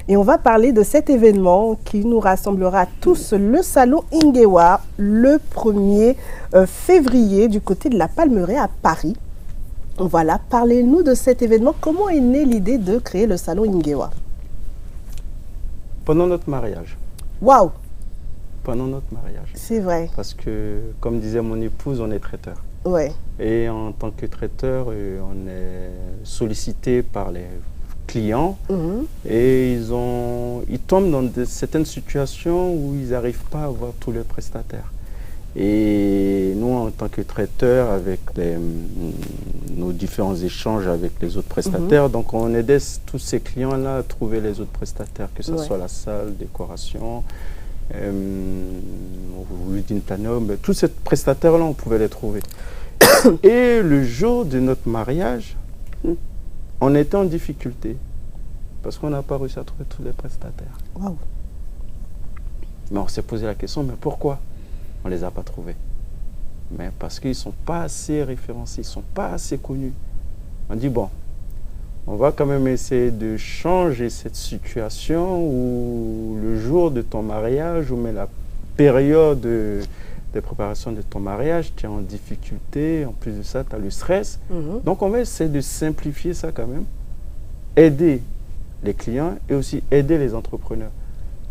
Et on va parler de cet événement qui nous rassemblera tous, le salon Ingewa, le 1er février du côté de la Palmeraie à Paris. Voilà, parlez-nous de cet événement. Comment est née l'idée de créer le salon Ingewa? Pendant notre mariage. Waouh! Pendant notre mariage. C'est vrai. Parce que, comme disait mon épouse, on est traiteur. Ouais. Et en tant que traiteur, on est sollicité par les clients et ils tombent dans certaines situations où ils n'arrivent pas à voir tous les prestataires. Et nous, en tant que traiteurs, avec nos différents échanges avec les autres prestataires, donc on aidait tous ces clients-là à trouver les autres prestataires, que ce soit la salle, décoration, wedding planner, tous ces prestataires-là, on pouvait les trouver. Et le jour de notre mariage, on était en difficulté parce qu'on n'a pas réussi à trouver tous les prestataires. Wow. Mais on s'est posé la question, mais pourquoi on ne les a pas trouvés? Mais parce qu'ils ne sont pas assez référencés, ils ne sont pas assez connus. On dit, bon, on va quand même essayer de changer cette situation où le jour de ton mariage, ou même la période de préparation de ton mariage, tu es en difficulté, en plus de ça, tu as le stress. Donc on va essayer de simplifier ça quand même, aider les clients et aussi aider les entrepreneurs.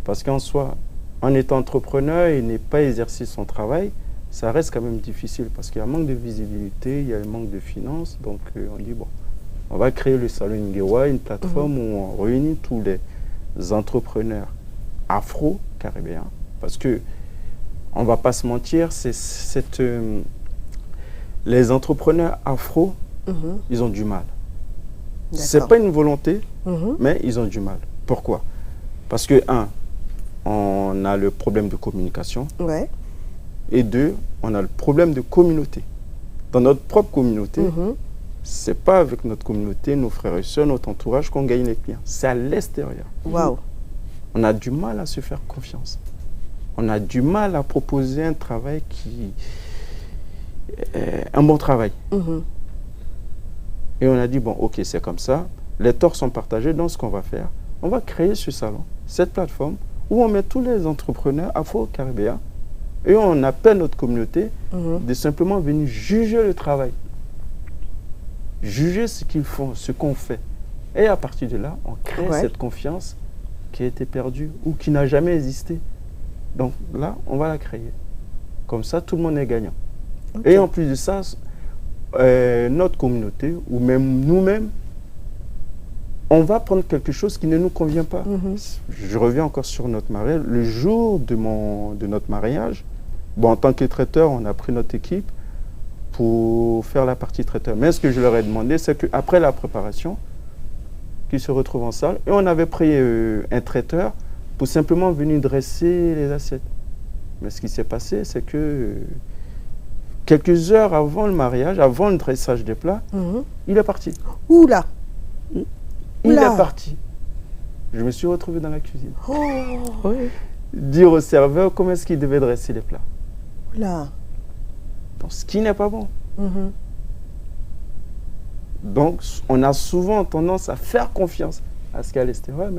Parce qu'en soi, en étant entrepreneur et ne pas exercer son travail, ça reste quand même difficile parce qu'il y a un manque de visibilité, il y a un manque de finances. Donc on dit, bon, on va créer le Salon Ngewa, une plateforme où on réunit tous les entrepreneurs afro-caribéens. Parce que, on ne va pas se mentir, les entrepreneurs afro, ils ont du mal. Ce n'est pas une volonté, mais ils ont du mal. Pourquoi? Parce que, on a le problème de communication. Ouais. Et 2, on a le problème de communauté. Dans notre propre communauté, ce n'est pas avec notre communauté, nos frères et sœurs, notre entourage qu'on gagne les clients. C'est à l'extérieur. Wow. On a du mal à se faire confiance. On a du mal à proposer un travail un bon travail. Et on a dit, bon, ok, c'est comme ça. Les torts sont partagés. Donc, ce qu'on va faire, on va créer ce salon, cette plateforme, où on met tous les entrepreneurs afro-caribéens et on appelle notre communauté de simplement venir juger le travail. Juger ce qu'ils font, ce qu'on fait. Et à partir de là, on crée cette confiance qui a été perdue ou qui n'a jamais existé. Donc là, on va la créer. Comme ça, tout le monde est gagnant. Et en plus de ça, notre communauté, ou même nous-mêmes, on va prendre quelque chose qui ne nous convient pas. Je reviens encore sur notre mariage. Le jour de notre mariage, bon, en tant que traiteur, on a pris notre équipe pour faire la partie traiteur. Mais ce que je leur ai demandé, c'est qu'après la préparation, qu'ils se retrouvent en salle, et on avait pris un traiteur pour simplement venir dresser les assiettes. Mais ce qui s'est passé, c'est que quelques heures avant le mariage, avant le dressage des plats, il est parti. Oula! Il est parti. Je me suis retrouvé dans la cuisine. Dire au serveur comment est-ce qu'il devait dresser les plats. Oula. Donc, ce qui n'est pas bon. Donc, on a souvent tendance à faire confiance à ce qu'il y a à l'extérieur.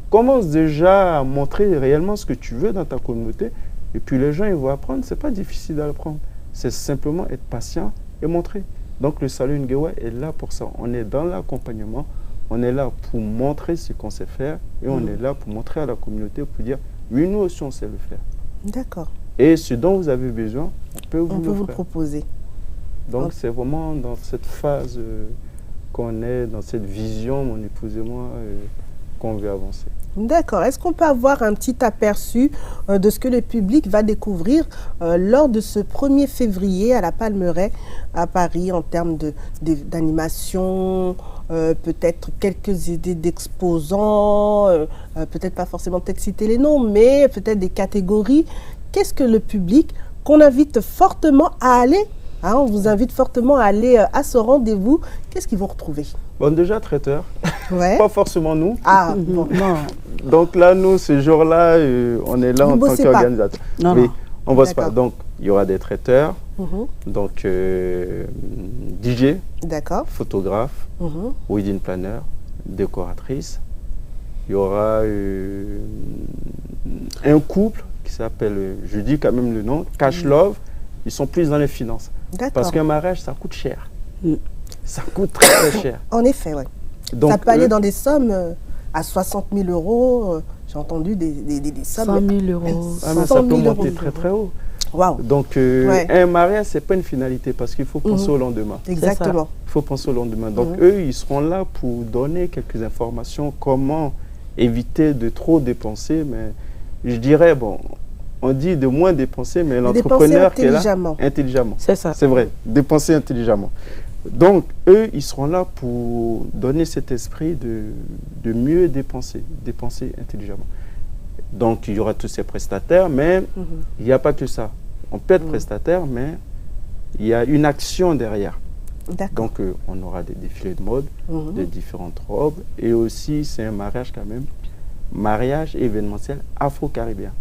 Commence déjà à montrer réellement ce que tu veux dans ta communauté. Et puis, les gens, ils vont apprendre. Ce n'est pas difficile d'apprendre. C'est simplement être patient et montrer. Donc, le Salon Ngewa est là pour ça. On est dans l'accompagnement. On est là pour montrer ce qu'on sait faire. Et on est là pour montrer à la communauté, pour dire, oui, nous aussi, on sait le faire. D'accord. Et ce dont vous avez besoin, on peut vous le proposer. Donc, c'est vraiment dans cette phase qu'on est, dans cette vision, mon épouse et moi, qu'on veut avancer. D'accord. Est-ce qu'on peut avoir un petit aperçu de ce que le public va découvrir lors de ce 1er février à la Palmeraie à Paris en termes d'animation, peut-être quelques idées d'exposants, peut-être pas forcément peut-être citer les noms, mais peut-être des catégories. Qu'est-ce que le public, qu'on invite fortement à aller, on vous invite fortement à aller à ce rendez-vous, qu'est-ce qu'ils vont retrouver? Bon, déjà traiteur, pas forcément nous. Ah, bon. Non. Donc là, nous, ce jour-là, on est là en tant qu'organisateur. Oui, on ne bosse pas. Donc, il y aura des traiteurs, donc DJ, photographe, wedding planner, décoratrice. Il y aura un couple qui s'appelle, je dis quand même le nom, Cash Love. Ils sont plus dans les finances. Parce qu'un mariage, ça coûte cher. Ça coûte très, très cher. En effet, oui. Ça peut aller dans des sommes à 60 000 euros. J'ai entendu des sommes. 100 000 euros. Ah, mais ça peut monter très, très haut. Wow. Donc, un mariage, ce n'est pas une finalité parce qu'il faut penser au lendemain. Exactement. Il faut penser au lendemain. Donc, eux, ils seront là pour donner quelques informations, comment éviter de trop dépenser. Mais je dirais, bon, on dit de moins dépenser, mais l'entrepreneur qui est là, intelligemment. C'est ça. C'est vrai, dépenser intelligemment. Donc, eux, ils seront là pour donner cet esprit de mieux dépenser intelligemment. Donc, il y aura tous ces prestataires, mais il n'y a pas que ça. On peut être prestataire, mais il y a une action derrière. Donc, on aura des défilés de mode, de différentes robes, et aussi, c'est un mariage quand même, mariage événementiel afro-caribéen.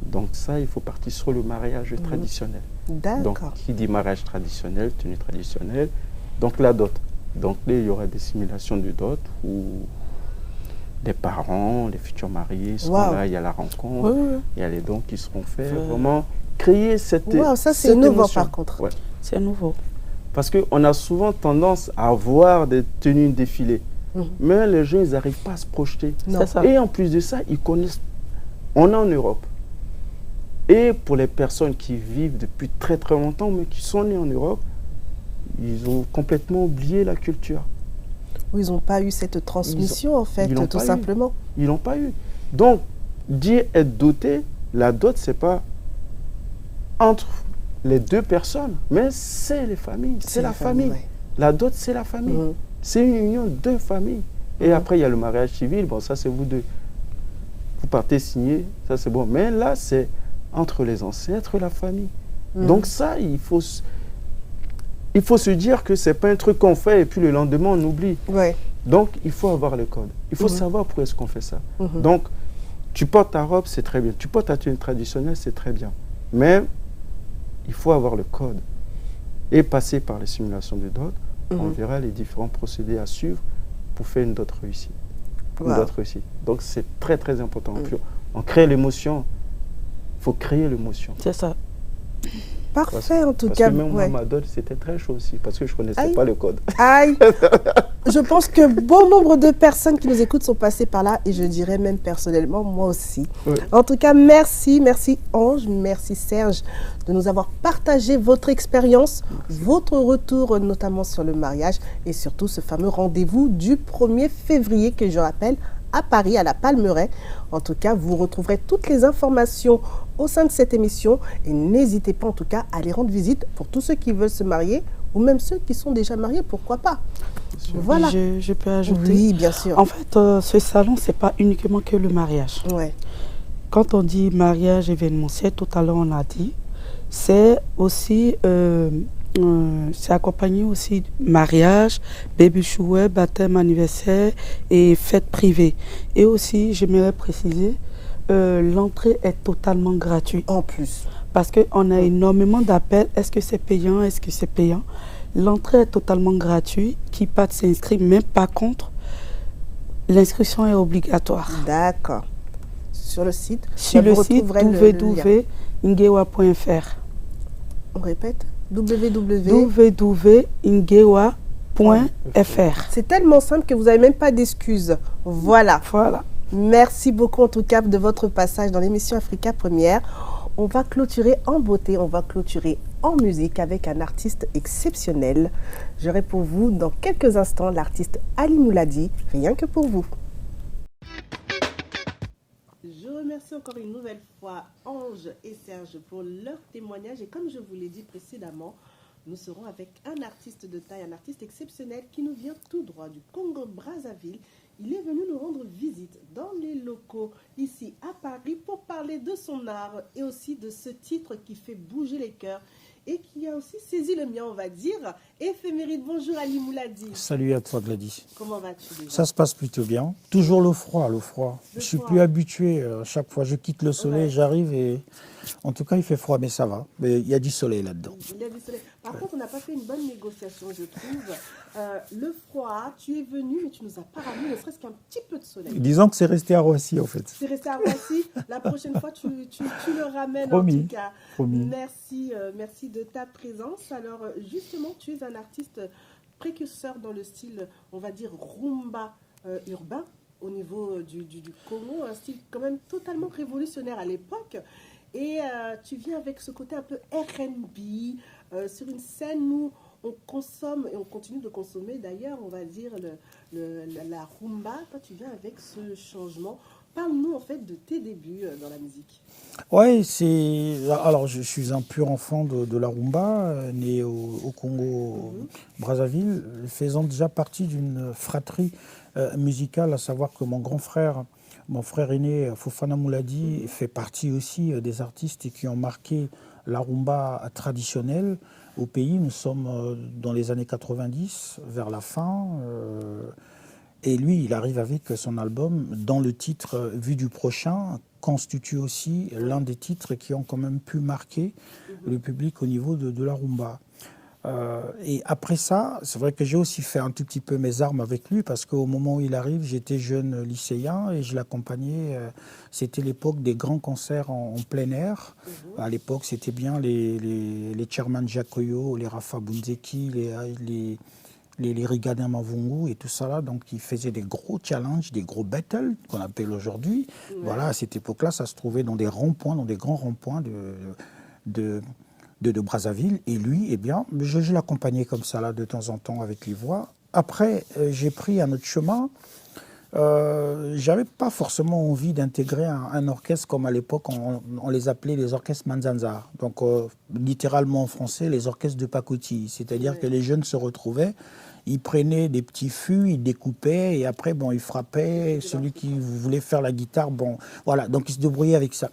Donc ça, il faut partir sur le mariage traditionnel. Donc, qui dit mariage traditionnel, tenue traditionnelle, donc la dot. Donc là, il y aura des simulations de dot où des parents, les futurs mariés seront là, il y a la rencontre, il y a les dons qui seront faits. Vraiment créer cette ça c'est nouveau par contre. C'est nouveau. Parce qu'on a souvent tendance à voir des tenues défilées. Mais les gens, ils n'arrivent pas à se projeter. Et en plus de ça, ils connaissent... On est en Europe. Et pour les personnes qui vivent depuis très très longtemps, mais qui sont nées en Europe, ils ont complètement oublié la culture. Ils n'ont pas eu cette transmission en fait, tout simplement. Ils n'ont pas eu. Donc, dire être doté, la dot, c'est pas entre les deux personnes, mais c'est les familles, c'est la famille. La dot, c'est la famille. C'est une union de familles. Et après, il y a le mariage civil. Bon, ça, c'est vous deux. Vous partez signer, ça, c'est bon. Mais là, c'est entre les ancêtres, la famille. Donc ça, il faut se dire que ce n'est pas un truc qu'on fait et puis le lendemain, on oublie. Donc, il faut avoir le code. Il faut savoir pourquoi est-ce qu'on fait ça. Donc, tu portes ta robe, c'est très bien. Tu portes ta tenue traditionnelle, c'est très bien. Mais il faut avoir le code et passer par les simulations de dot. On verra les différents procédés à suivre pour faire une dot réussie. Donc, c'est très, très important. On crée l'émotion. Il faut créer l'émotion. C'est ça. Parfait, en tout cas. Parce que même moi, ma dot, c'était très chaud aussi, parce que je ne connaissais pas le code. Aïe. Je pense que bon nombre de personnes qui nous écoutent sont passées par là, et je dirais même personnellement, moi aussi. En tout cas, merci Ange, merci Serge, de nous avoir partagé votre expérience, votre retour notamment sur le mariage, et surtout ce fameux rendez-vous du 1er février, que je rappelle, à Paris, à la Palmeraie. En tout cas, vous retrouverez toutes les informations au sein de cette émission et n'hésitez pas en tout cas à aller rendre visite pour tous ceux qui veulent se marier ou même ceux qui sont déjà mariés, pourquoi pas. Voilà. Je peux ajouter. Oui, bien sûr. En fait, ce salon, c'est pas uniquement que le mariage. Quand on dit mariage événementiel, tout à l'heure on a dit, c'est aussi c'est accompagné aussi mariage, baby shower, baptême, anniversaire et fête privée. Et aussi, j'aimerais préciser, l'entrée est totalement gratuite. En plus. Parce qu'on a énormément d'appels. Est-ce que c'est payant? Est-ce que c'est payant? L'entrée est totalement gratuite. Qui part s'inscrire, mais par contre, l'inscription est obligatoire. D'accord. Sur le site? Sur le site www.ingewa.fr. On répète? www.ingewa.fr. C'est tellement simple que vous n'avez même pas d'excuses. Voilà. Merci beaucoup en tout cas de votre passage dans l'émission Africa Première. On va clôturer en beauté, on va clôturer en musique avec un artiste exceptionnel. J'aurai pour vous dans quelques instants l'artiste Ali Mouladi, rien que pour vous. Je remercie encore une nouvelle fois Ange et Serge pour leur témoignage. Et comme je vous l'ai dit précédemment, nous serons avec un artiste de taille, un artiste exceptionnel qui nous vient tout droit du Congo-Brazzaville. Il est venu nous rendre visite dans les locaux ici à Paris pour parler de son art et aussi de ce titre qui fait bouger les cœurs et qui a aussi saisi le mien, on va dire. Éphéméride, bonjour Ali Mouladi. Salut à toi Gladys. Comment vas-tu déjà? Ça se passe plutôt bien. Toujours le froid. Je suis plus habitué. Chaque fois je quitte le soleil, j'arrive et en tout cas il fait froid, mais ça va. Mais il y a du soleil là-dedans. Il y a du soleil. Par contre, on n'a pas fait une bonne négociation, je trouve. Le froid, tu es venu, mais tu nous as pas ramené ne serait-ce qu'un petit peu de soleil. Disons que c'est resté à Roissy en fait. C'est resté à Roissy. La prochaine fois, tu le ramènes. Promis. En tout cas. Promis. Merci de ta présence. Alors, justement, tu es un artiste précurseur dans le style, on va dire, rumba urbain au niveau du Congo, un style quand même totalement révolutionnaire à l'époque. Et tu viens avec ce côté un peu R&B, sur une scène où on consomme, et on continue de consommer d'ailleurs, on va dire, la rumba. Toi, tu viens avec ce changement. Parle-nous en fait de tes débuts dans la musique. Oui, alors je suis un pur enfant de la rumba, né au Congo, Brazzaville, faisant déjà partie d'une fratrie musicale, à savoir que mon frère aîné, Fofana Mouladi, fait partie aussi des artistes qui ont marqué la rumba traditionnelle au pays. Nous sommes dans les années 90, vers la fin. Et lui, il arrive avec son album, dont le titre « Vue du prochain » constitue aussi l'un des titres qui ont quand même pu marquer le public au niveau de la rumba. Et après ça, c'est vrai que j'ai aussi fait un tout petit peu mes armes avec lui, parce qu'au moment où il arrive, j'étais jeune lycéen et je l'accompagnais. C'était l'époque des grands concerts en plein air. À l'époque, c'était bien les Chairman Jacoyo, les Rafa Bunzeki, les Rigadin Mavungu et tout ça là. Donc ils faisaient des gros challenges, des gros battles qu'on appelle aujourd'hui. Voilà, à cette époque-là, ça se trouvait dans des ronds-points, dans des grands ronds-points de Brazzaville. Et lui, eh bien, je l'accompagnais comme ça là de temps en temps avec les voix. Après, j'ai pris un autre chemin. J'avais pas forcément envie d'intégrer un orchestre comme à l'époque on les appelait les orchestres Manzanza. Donc littéralement en français les orchestres de pacotille. C'est-à-dire que les jeunes se retrouvaient, ils prenaient des petits fûts, ils découpaient et après bon ils frappaient. Celui qui voulait faire la guitare, bon voilà, donc ils se débrouillaient avec ça.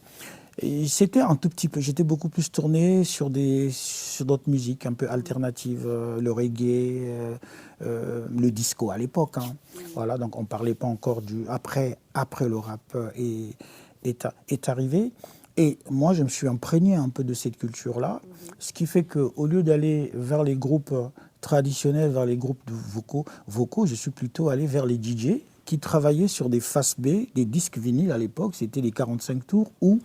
C'était un tout petit peu, j'étais beaucoup plus tourné sur d'autres musiques un peu alternatives, le reggae, le disco à l'époque. Hein. Voilà, donc on ne parlait pas encore du après le rap est arrivé. Et moi, je me suis imprégné un peu de cette culture-là, ce qui fait qu'au lieu d'aller vers les groupes traditionnels, vers les groupes de vocaux, je suis plutôt allé vers les DJ qui travaillaient sur des faces B, des disques vinyles à l'époque, c'était les 45 tours où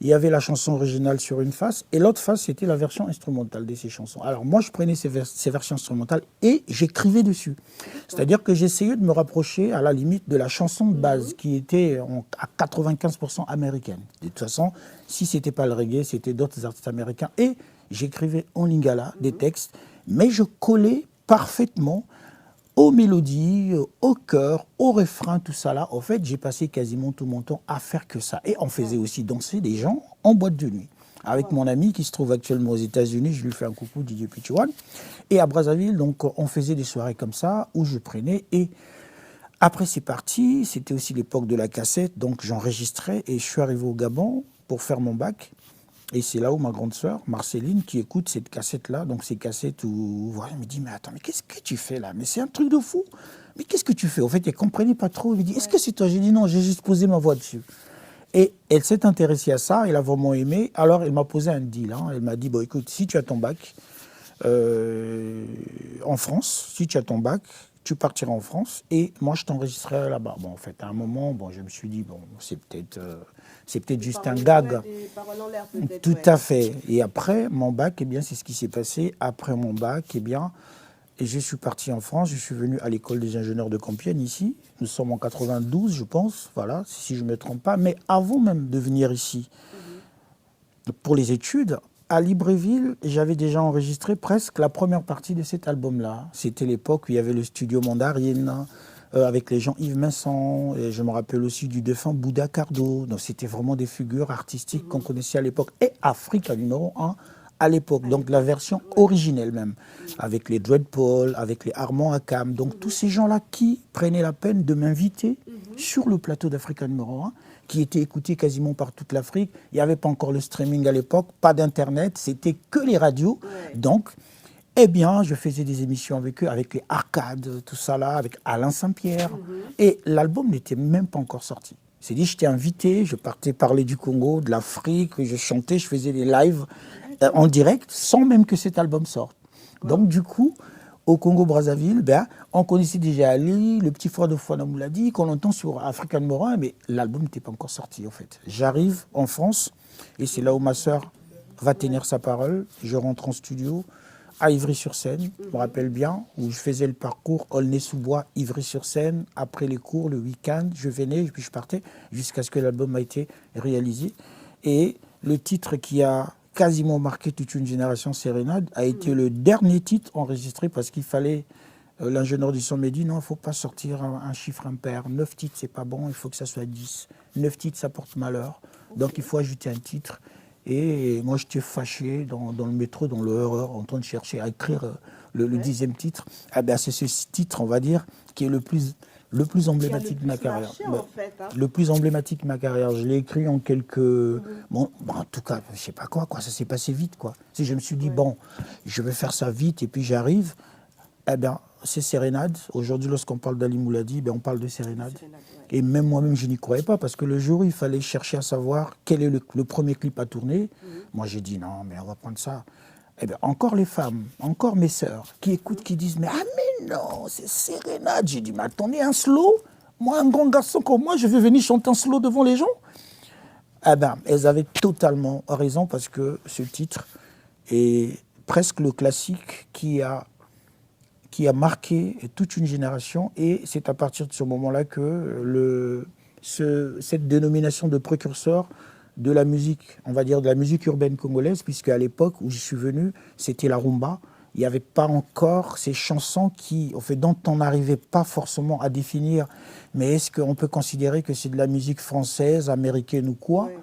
il y avait la chanson originale sur une face et l'autre face, c'était la version instrumentale de ces chansons. Alors moi, je prenais ces versions instrumentales et j'écrivais dessus. C'est-à-dire que j'essayais de me rapprocher à la limite de la chanson de base qui était à 95% américaine. De toute façon, si ce n'était pas le reggae, c'était d'autres artistes américains. Et j'écrivais en lingala des textes, mais je collais parfaitement aux mélodies, au chœur, au refrain, tout ça là. En fait, j'ai passé quasiment tout mon temps à faire que ça. Et on faisait aussi danser des gens en boîte de nuit. Avec mon ami qui se trouve actuellement aux États-Unis, je lui fais un coucou, DJ Pichuan. Et à Brazzaville, donc, on faisait des soirées comme ça où je prenais. Et après, c'est parti. C'était aussi l'époque de la cassette. Donc, j'enregistrais et je suis arrivé au Gabon pour faire mon bac. Et c'est là où ma grande sœur, Marceline, qui écoute cette cassette-là, donc ces cassettes où elle me dit « Mais attends, mais qu'est-ce que tu fais là? Mais c'est un truc de fou. Mais qu'est-ce que tu fais ?» En fait, elle ne comprenait pas trop. Elle me dit « Est-ce que c'est toi ?» J'ai dit « Non, j'ai juste posé ma voix dessus. » Et elle s'est intéressée à ça, elle a vraiment aimé. Alors, elle m'a posé un deal. Hein. Elle m'a dit « Bon, écoute, si tu as ton bac en France, si tu as ton bac, tu partiras en France et moi, je t'enregistrerai là-bas. » Bon, en fait, à un moment, bon, je me suis dit « Bon, c'est peut-être juste un gag. » Tout à fait. Et après mon bac, eh bien, c'est ce qui s'est passé. Après mon bac, eh bien, et je suis parti en France. Je suis venu à l'école des ingénieurs de Compiègne, ici. Nous sommes en 92, je pense, voilà, si je ne me trompe pas. Mais avant même de venir ici, pour les études, à Libreville, j'avais déjà enregistré presque la première partie de cet album-là. C'était l'époque où il y avait le studio Mandarine, avec les gens Yves Messon, et je me rappelle aussi du défunt Bouddha Cardo. Donc c'était vraiment des figures artistiques qu'on connaissait à l'époque. Et Africa numéro 1 à l'époque, donc la version originelle même, avec les Dread Paul, avec les Armand Akam. Donc tous ces gens-là qui prenaient la peine de m'inviter sur le plateau d'Africa numéro 1, qui était écouté quasiment par toute l'Afrique. Il n'y avait pas encore le streaming à l'époque, pas d'Internet, c'était que les radios. Donc, eh bien, je faisais des émissions avec eux, avec les arcades, tout ça là, avec Alain Saint-Pierre. Et l'album n'était même pas encore sorti. C'est dit, j'étais invité, je partais parler du Congo, de l'Afrique, je chantais, je faisais des lives en direct, sans même que cet album sorte. Donc, du coup, au Congo-Brazzaville, ben, on connaissait déjà Ali, le petit frère de Fofana Mouladi, qu'on entend sur Africa numéro 1, mais l'album n'était pas encore sorti, en fait. J'arrive en France, et c'est là où ma sœur va tenir sa parole. Je rentre en studio à Ivry-sur-Seine, je me rappelle bien, où je faisais le parcours Aulnay-sous-Bois, Ivry-sur-Seine. Après les cours, le week-end, je venais, puis je partais, jusqu'à ce que l'album a été réalisé. Et le titre qui a quasiment marqué toute une génération, Sérénade, a été le dernier titre enregistré parce qu'il fallait... L'ingénieur du son m'a dit non, il ne faut pas sortir un chiffre impair. 9 titres, c'est pas bon, il faut que ça soit 10. 9 titres, ça porte malheur. Donc il faut ajouter un titre. Et moi, j'étais fâché dans le métro, dans le RER, en train de chercher à écrire le 10e titre. Ah ben, c'est ce titre, on va dire, qui est le plus emblématique de ma carrière. Le plus emblématique de ma carrière. Je l'ai écrit en quelques... Bon, en tout cas, je ne sais pas quoi, ça s'est passé vite, quoi. Si je me suis dit, bon, je vais faire ça vite, et puis j'arrive, eh bien, c'est Sérénade. Aujourd'hui, lorsqu'on parle d'Ali Mouladi, ben, on parle de Sérénade. Et même moi-même, je n'y croyais pas, parce que le jour où il fallait chercher à savoir quel est le premier clip à tourner, moi j'ai dit non, mais on va prendre ça. Eh bien, encore les femmes, encore mes sœurs, qui écoutent, qui disent, mais non, c'est Sérénade. J'ai dit, mais attendez, un slow? Moi, un grand garçon comme moi, je vais venir chanter un slow devant les gens? Eh bien, elles avaient totalement raison, parce que ce titre est presque le classique qui a marqué toute une génération, et c'est à partir de ce moment-là que cette dénomination de précurseur de la musique, on va dire de la musique urbaine congolaise, puisque à l'époque où j'y suis venu, c'était la rumba. Il n'y avait pas encore ces chansons dont on n'arrivait pas forcément à définir, mais est-ce qu'on peut considérer que c'est de la musique française, américaine ou quoi? Oui.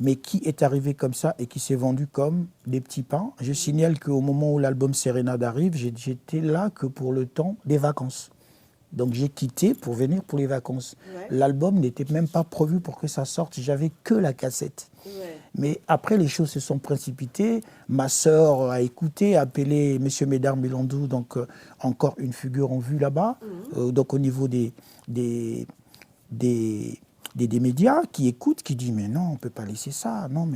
Mais qui est arrivé comme ça et qui s'est vendu comme des petits pains. Je signale qu'au moment où l'album Sérénade arrive, j'étais là que pour le temps des vacances. Donc j'ai quitté pour venir pour les vacances. Ouais. L'album n'était même pas prévu pour que ça sorte, j'avais que la cassette. Ouais. Mais après, les choses se sont précipitées. Ma sœur a écouté, a appelé M. Médard Mélandou, donc encore une figure en vue là-bas, donc au niveau des médias qui écoutent, qui disent mais non, on ne peut pas laisser ça, non,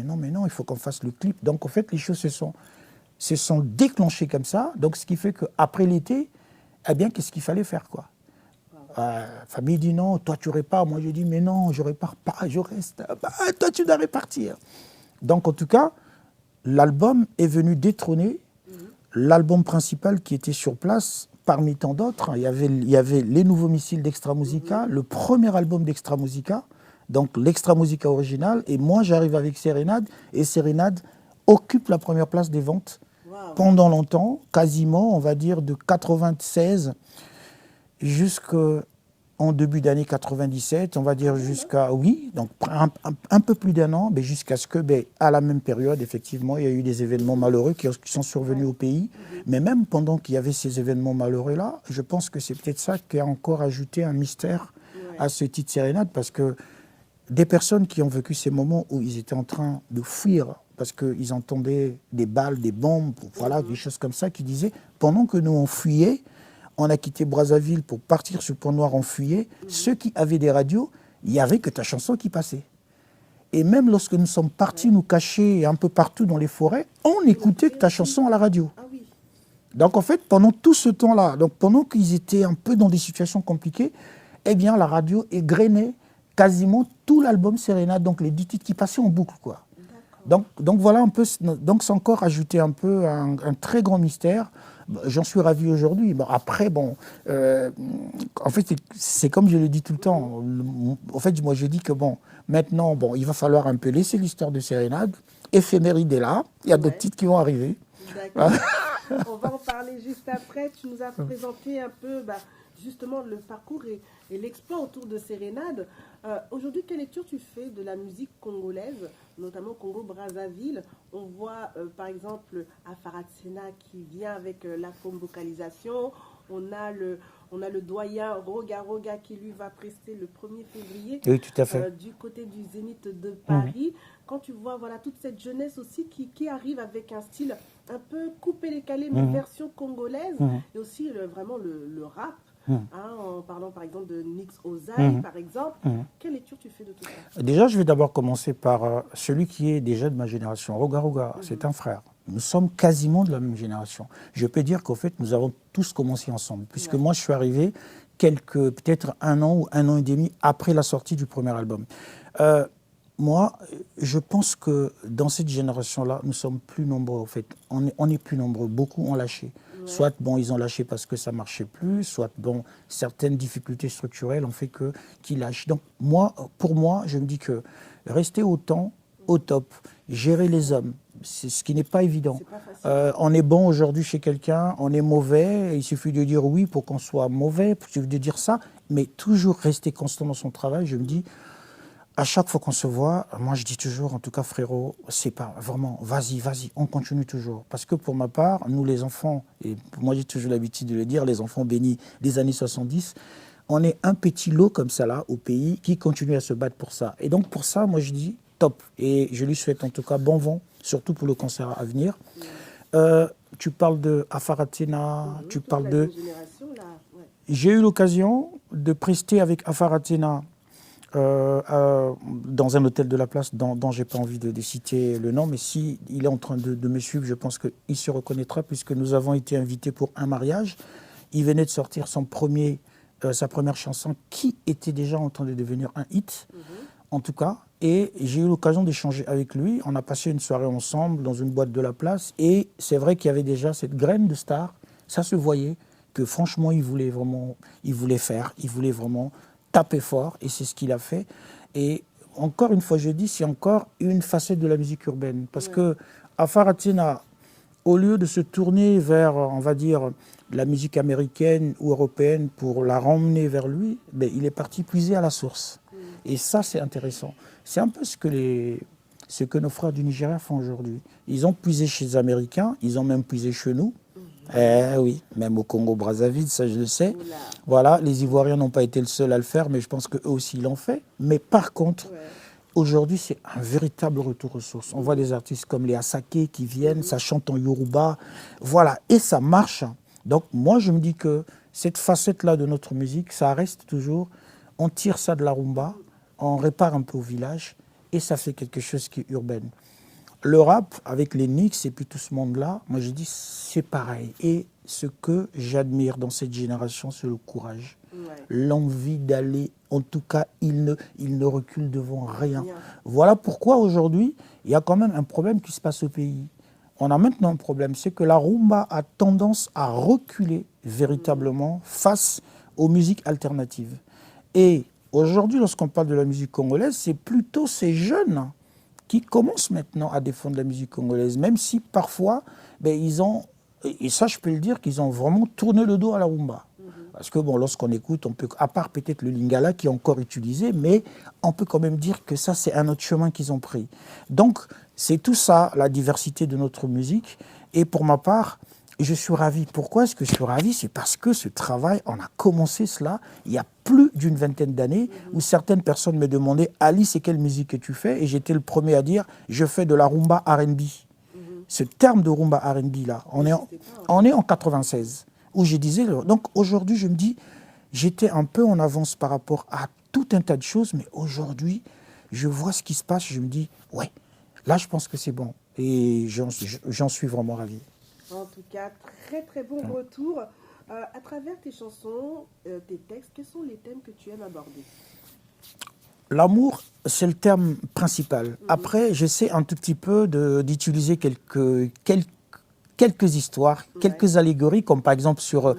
il faut qu'on fasse le clip. Donc en fait, les choses se sont déclenchées comme ça. Donc ce qui fait qu'après l'été, eh bien, qu'est-ce qu'il fallait faire, quoi? Famille dit non, toi tu repars. Moi je dis mais non, je repars pas, je reste. Toi tu dois repartir. Donc en tout cas, l'album est venu détrôner l'album principal qui était sur place. Parmi tant d'autres, il y avait Les Nouveaux Missiles d'Extra Musica, le premier album d'Extra Musica, donc l'Extra Musica original. Et moi, j'arrive avec Sérénade, et Sérénade occupe la première place des ventes pendant longtemps, quasiment, on va dire, de 96 jusqu'en début d'année 97, on va dire jusqu'à, oui, donc un peu plus d'un an, mais jusqu'à ce que, à la même période, effectivement, il y a eu des événements malheureux qui sont survenus au pays. Mais même pendant qu'il y avait ces événements malheureux-là, je pense que c'est peut-être ça qui a encore ajouté un mystère à ce titre Sérénade, parce que des personnes qui ont vécu ces moments où ils étaient en train de fuir, parce qu'ils entendaient des balles, des bombes, voilà, des choses comme ça, qui disaient, pendant que nous on fuyait, on a quitté Brazzaville pour partir sur Pont-Noir, on fuyait, ceux qui avaient des radios, il n'y avait que ta chanson qui passait. Et même lorsque nous sommes partis nous cacher un peu partout dans les forêts, on écoutait ta chanson à la radio. Donc en fait, pendant tout ce temps-là, donc pendant qu'ils étaient un peu dans des situations compliquées, eh bien la radio égrenait quasiment tout l'album Sérénade, donc les 10 titres qui passaient en boucle, quoi. Donc voilà un peu, donc c'est encore ajouté un peu un très grand mystère. J'en suis ravi aujourd'hui. Bon, après, en fait, c'est comme je le dis tout le temps. En fait, moi, je dis que maintenant, il va falloir un peu laisser l'histoire de Sérénade. Éphéméride est là. Il y a d'autres titres qui vont arriver. D'accord. On va en parler juste après. Tu nous as présenté un peu, justement, le parcours et l'exploit autour de Sérénade. Aujourd'hui, quelle lecture tu fais de la musique congolaise, notamment Congo-Brazzaville? On voit par exemple Afarat Sena qui vient avec la vocalisation. On a le doyen Roga qui lui va prester le 1er février, oui, tout à fait. Du côté du Zénith de Paris. Quand tu vois toute cette jeunesse aussi qui arrive avec un style un peu coupé-décalé, mais version congolaise, et aussi vraiment le rap. En parlant par exemple de Nix Ozaï, par exemple. Quelle lecture tu fais de tout ça? Déjà, je vais d'abord commencer par celui qui est déjà de ma génération. Roga, c'est un frère. Nous sommes quasiment de la même génération. Je peux dire qu'au fait, nous avons tous commencé ensemble, puisque moi, je suis arrivé peut-être un an ou un an et demi après la sortie du premier album. Moi, je pense que dans cette génération-là, nous sommes plus nombreux, en fait. On est plus nombreux. Beaucoup ont lâché. Ouais. Soit, ils ont lâché parce que ça ne marchait plus, soit, certaines difficultés structurelles ont fait qu'ils lâchent. Donc, pour moi, je me dis que rester au top, gérer les hommes. C'est ce qui n'est pas évident. On est bon aujourd'hui chez quelqu'un, on est mauvais, il suffit de dire oui pour qu'on soit mauvais, il suffit de dire ça, mais toujours rester constant dans son travail. Je me dis, à chaque fois qu'on se voit, moi je dis toujours, en tout cas frérot, c'est pas vraiment, vas-y, on continue toujours. Parce que pour ma part, nous les enfants, et moi j'ai toujours l'habitude de le dire, les enfants bénis des années 70, on est un petit lot comme ça là au pays qui continue à se battre pour ça. Et donc pour ça, moi je dis top. Et je lui souhaite en tout cas bon vent, surtout pour le concert à venir. Tu parles de Afaratina, tu parles de... J'ai eu l'occasion de prester avec Afaratina dans un hôtel de la place dont je n'ai pas envie de citer le nom, mais si il est en train de me suivre, je pense qu'il se reconnaîtra puisque nous avons été invités pour un mariage. Il venait de sortir sa première chanson qui était déjà en train de devenir un hit, en tout cas. Et j'ai eu l'occasion d'échanger avec lui. On a passé une soirée ensemble dans une boîte de la place. Et c'est vrai qu'il y avait déjà cette graine de star. Ça se voyait que franchement, il voulait vraiment taper fort. Et c'est ce qu'il a fait. Et encore une fois, je dis, c'est encore une facette de la musique urbaine. Parce que Afaratina, au lieu de se tourner vers, on va dire, la musique américaine ou européenne pour la ramener vers lui, ben, il est parti puiser à la source. Et ça, c'est intéressant. C'est un peu ce que nos frères du Nigeria font aujourd'hui. Ils ont puisé chez les Américains, ils ont même puisé chez nous. Oui, même au Congo-Brazzaville, ça je le sais. Voilà, les Ivoiriens n'ont pas été le seul à le faire, mais je pense qu'eux aussi l'ont fait. Mais par contre, aujourd'hui, c'est un véritable retour aux sources. On voit des artistes comme les Asake qui viennent, ça chante en Yoruba. Voilà, et ça marche. Donc moi, je me dis que cette facette-là de notre musique, ça reste toujours, on tire ça de la rumba, on répare un peu au village, et ça fait quelque chose qui est urbaine. Le rap, avec les Knicks et puis tout ce monde-là, moi je dis c'est pareil. Et ce que j'admire dans cette génération, c'est le courage. L'envie d'aller, en tout cas, il ne recule devant rien. Voilà pourquoi aujourd'hui, il y a quand même un problème qui se passe au pays. On a maintenant un problème, c'est que la rumba a tendance à reculer véritablement face aux musiques alternatives. Et aujourd'hui, lorsqu'on parle de la musique congolaise, c'est plutôt ces jeunes qui commencent maintenant à défendre la musique congolaise, même si parfois, ils ont, et ça je peux le dire, qu'ils ont vraiment tourné le dos à la rumba. Parce que bon, lorsqu'on écoute, on peut, à part peut-être le lingala qui est encore utilisé, mais on peut quand même dire que ça c'est un autre chemin qu'ils ont pris. Donc c'est tout ça, la diversité de notre musique. Et pour ma part, je suis ravi. Pourquoi est-ce que je suis ravi? C'est parce que ce travail, on a commencé cela il y a plus d'une vingtaine d'années, où certaines personnes me demandaient « Ali, c'est quelle musique que tu fais ?» Et j'étais le premier à dire « Je fais de la rumba R&B ». Ce terme de rumba R&B là, on est en 96, où je disais... Donc aujourd'hui, je me dis, j'étais un peu en avance par rapport à tout un tas de choses, mais aujourd'hui, je vois ce qui se passe, je me dis « Ouais, là je pense que c'est bon ». Et j'en suis vraiment ravi. En tout cas, très très bon retour. À travers tes chansons, tes textes, quels sont les thèmes que tu aimes aborder? L'amour, c'est le terme principal. Après, j'essaie un tout petit peu d'utiliser quelques histoires, quelques allégories, comme par exemple sur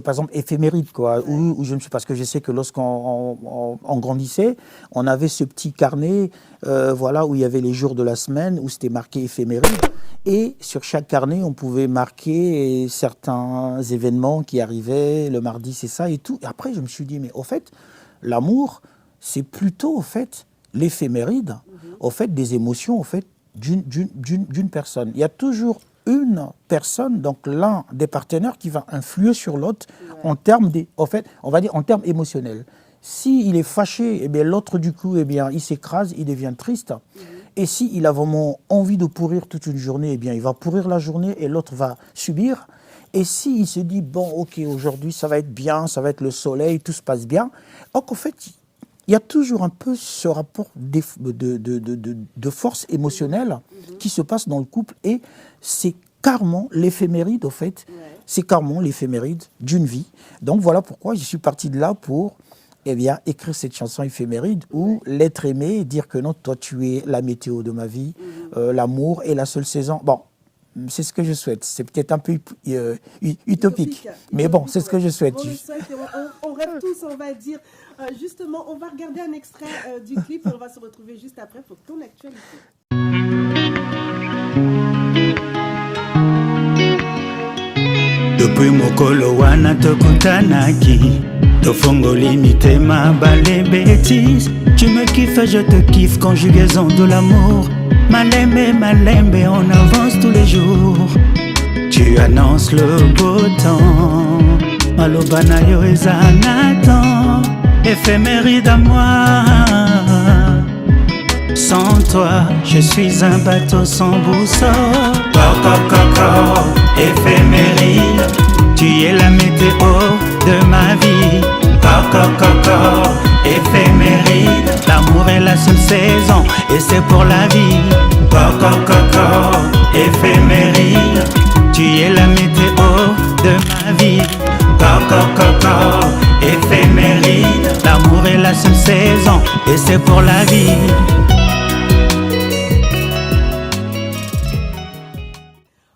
par exemple éphéméride, quoi, où je me suis, parce que je sais que lorsqu'on grandissait, on avait ce petit carnet, voilà, où il y avait les jours de la semaine, où c'était marqué éphéméride, et sur chaque carnet, on pouvait marquer certains événements qui arrivaient, le mardi, c'est ça et tout. Et après, je me suis dit, mais au fait, l'amour, c'est plutôt, au fait, l'éphéméride, au fait, des émotions, au fait, d'une personne. Il y a toujours une personne, donc l'un des partenaires qui va influer sur l'autre en termes on va dire en termes émotionnels. S'il est fâché, eh bien l'autre du coup, eh bien il s'écrase, il devient triste. Et s'il a vraiment envie de pourrir toute une journée, eh bien il va pourrir la journée et l'autre va subir. Et s'il se dit bon, ok, aujourd'hui ça va être bien, ça va être le soleil, tout se passe bien. Donc en fait, il y a toujours un peu ce rapport de force émotionnelle qui se passe dans le couple, et c'est carrément l'éphéméride, au fait. C'est carrément l'éphéméride d'une vie. Donc voilà pourquoi je suis parti de là pour écrire cette chanson éphéméride, où l'être aimé, dire que non, toi tu es la météo de ma vie, l'amour est la seule saison. Bon, c'est ce que je souhaite. C'est peut-être un peu utopique. Mais bon, c'est ce que je souhaite. On le souhaite, on rêve tous, on va dire. Justement, on va regarder un extrait du clip et on va se retrouver juste après pour ton actualité. Depuis mokolo wana tokutanaki, tofongoli mitema bale bêtises. Tu me kiffes, je te kiffe, conjugaison de l'amour. Malembe, malembe, on avance tous les jours. Tu annonces le beau temps. Malobana yo ezanatan, éphéméride à moi. Sans toi, je suis un bateau sans boussole. Coco, éphéméride, tu es la météo de ma vie. Coco, éphéméride, l'amour est la seule saison et c'est pour la vie. Coco, éphéméride, tu es la météo de ma vie. Coco, éphéméride, l'amour est la seule saison et c'est pour la vie.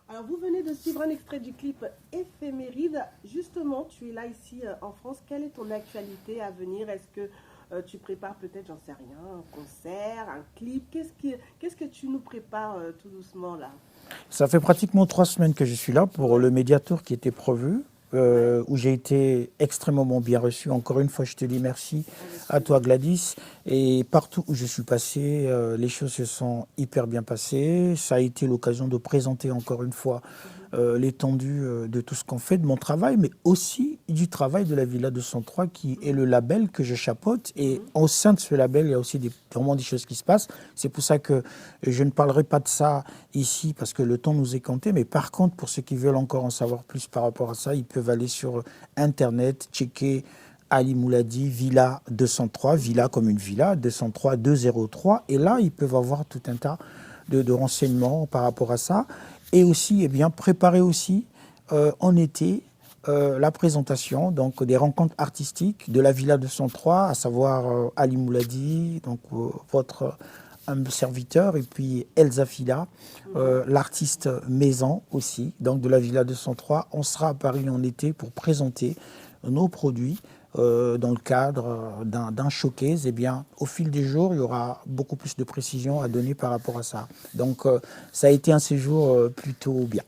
Alors vous venez de suivre un extrait du clip Éphéméride. Justement, tu es là ici en France. Quelle est ton actualité à venir? Est-ce que tu prépares peut-être, j'en sais rien, un concert, un clip? Qu'est-ce que tu nous prépares tout doucement là? Ça fait pratiquement 3 semaines que je suis là pour le Mediatour qui était prévu. Où j'ai été extrêmement bien reçu. Encore une fois, je te dis merci à toi Gladys. Et partout où je suis passé, les choses se sont hyper bien passées. Ça a été l'occasion de présenter encore une fois l'étendue de tout ce qu'on fait, de mon travail, mais aussi du travail de la Villa 203 qui est le label que je chapeaute. Et au sein de ce label, il y a aussi vraiment des choses qui se passent. C'est pour ça que je ne parlerai pas de ça ici parce que le temps nous est compté. Mais par contre, pour ceux qui veulent encore en savoir plus par rapport à ça, ils peuvent aller sur Internet, checker Ali Mouladi, Villa 203, Villa comme une villa, 203, 203. Et là, ils peuvent avoir tout un tas de renseignements par rapport à ça. Et aussi, préparer aussi en été la présentation donc, des rencontres artistiques de la Villa 203, à savoir Ali Mouladi, donc votre humble serviteur, et puis Elsa Fila, l'artiste maison aussi, donc de la Villa 203. On sera à Paris en été pour présenter nos produits dans le cadre d'un showcase. Et bien, au fil des jours, il y aura beaucoup plus de précisions à donner par rapport à ça. Donc, ça a été un séjour plutôt bien.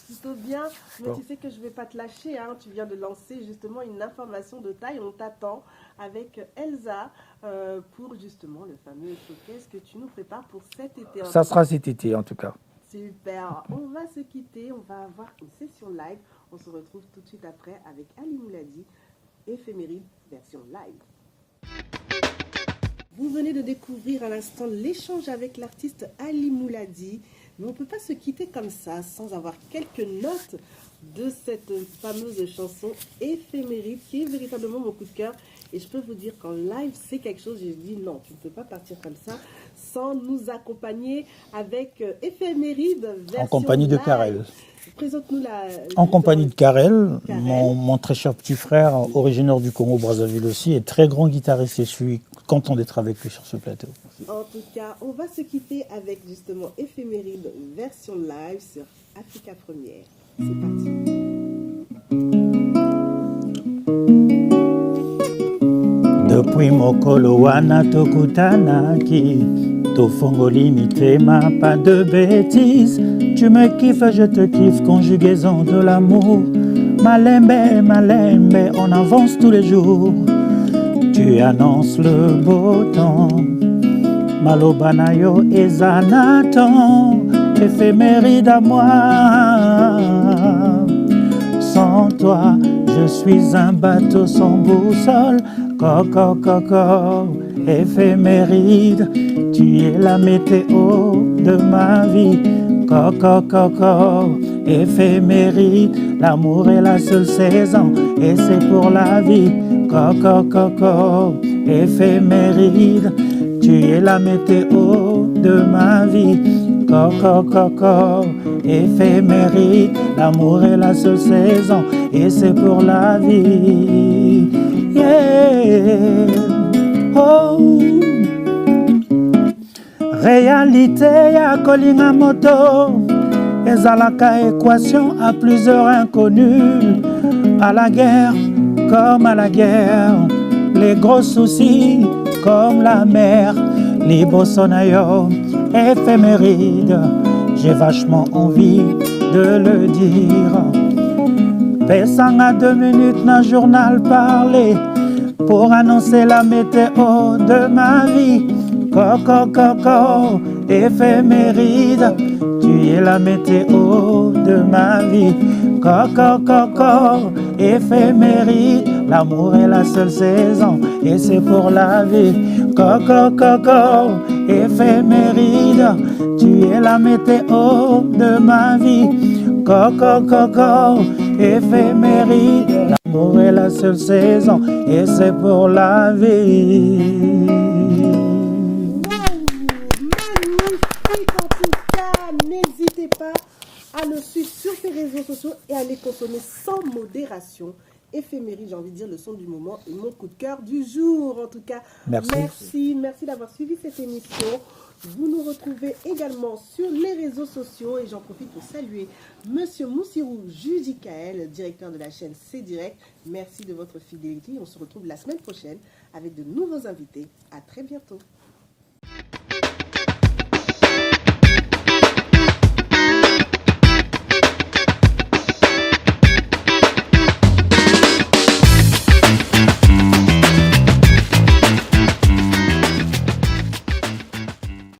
Plutôt bien, mais tu sais que je ne vais pas te lâcher. Hein. Tu viens de lancer justement une information de taille. On t'attend avec Elsa pour justement le fameux showcase que tu nous prépares pour cet été. Ça sera cet été en tout cas. Super. On va se quitter. On va avoir une session live. On se retrouve tout de suite après avec Ali Mouladi. Éphéméride version live. Vous venez de découvrir à l'instant l'échange avec l'artiste Ali Mouladi, mais on ne peut pas se quitter comme ça sans avoir quelques notes de cette fameuse chanson Éphéméride qui est véritablement mon coup de cœur. Et je peux vous dire qu'en live, c'est quelque chose, j'ai dit non, tu ne peux pas partir comme ça sans nous accompagner avec Éphéméride version en compagnie de live. Karel. Présente-nous en compagnie de Karel, mon très cher petit frère, originaire du Congo Brazzaville aussi, et très grand guitariste, et je suis content d'être avec lui sur ce plateau. En tout cas, on va se quitter avec justement Éphéméride version live sur Africa Première. C'est parti. Depuis mokolo wana tokutanaki, tofongoli mitema, pas de bêtises. Tu me kiffes, je te kiffe, conjugaison de l'amour. Malembe, malembe, on avance tous les jours. Tu annonces le beau temps. Malobana yo ezanatan, éphéméride à moi. Sans toi, je suis un bateau sans boussole. Coco, éphéméride, tu es la météo de ma vie. Coco, éphéméride, l'amour est la seule saison et c'est pour la vie. Coco, éphéméride, tu es la météo de ma vie. Coco, éphéméride, l'amour est la seule saison et c'est pour la vie. Yeah. Oh. Réalité ya kolinga moto ezalaka équation à plusieurs inconnus. À la guerre comme à la guerre, les gros soucis comme la mer. Libosonayo, éphéméride, j'ai vachement envie de le dire. Pesanga 2 minutes dans journal parlé pour annoncer la météo de ma vie. Coco, coco, éphéméride, tu es la météo de ma vie. Coco, coco, éphéméride, l'amour est la seule saison et c'est pour la vie. Coco, coco, éphéméride, tu es la météo de ma vie. Coco, coco, éphéméride, l'amour est la seule saison et c'est pour la vie. N'hésitez pas à le suivre sur ses réseaux sociaux et à les consommer sans modération. Éphéméride, j'ai envie de dire, le son du moment et mon coup de cœur du jour. En tout cas, merci d'avoir suivi cette émission. Vous nous retrouvez également sur les réseaux sociaux et j'en profite pour saluer Monsieur Moussirou Judikaël, directeur de la chaîne C Direct. Merci de votre fidélité. On se retrouve la semaine prochaine avec de nouveaux invités. À très bientôt.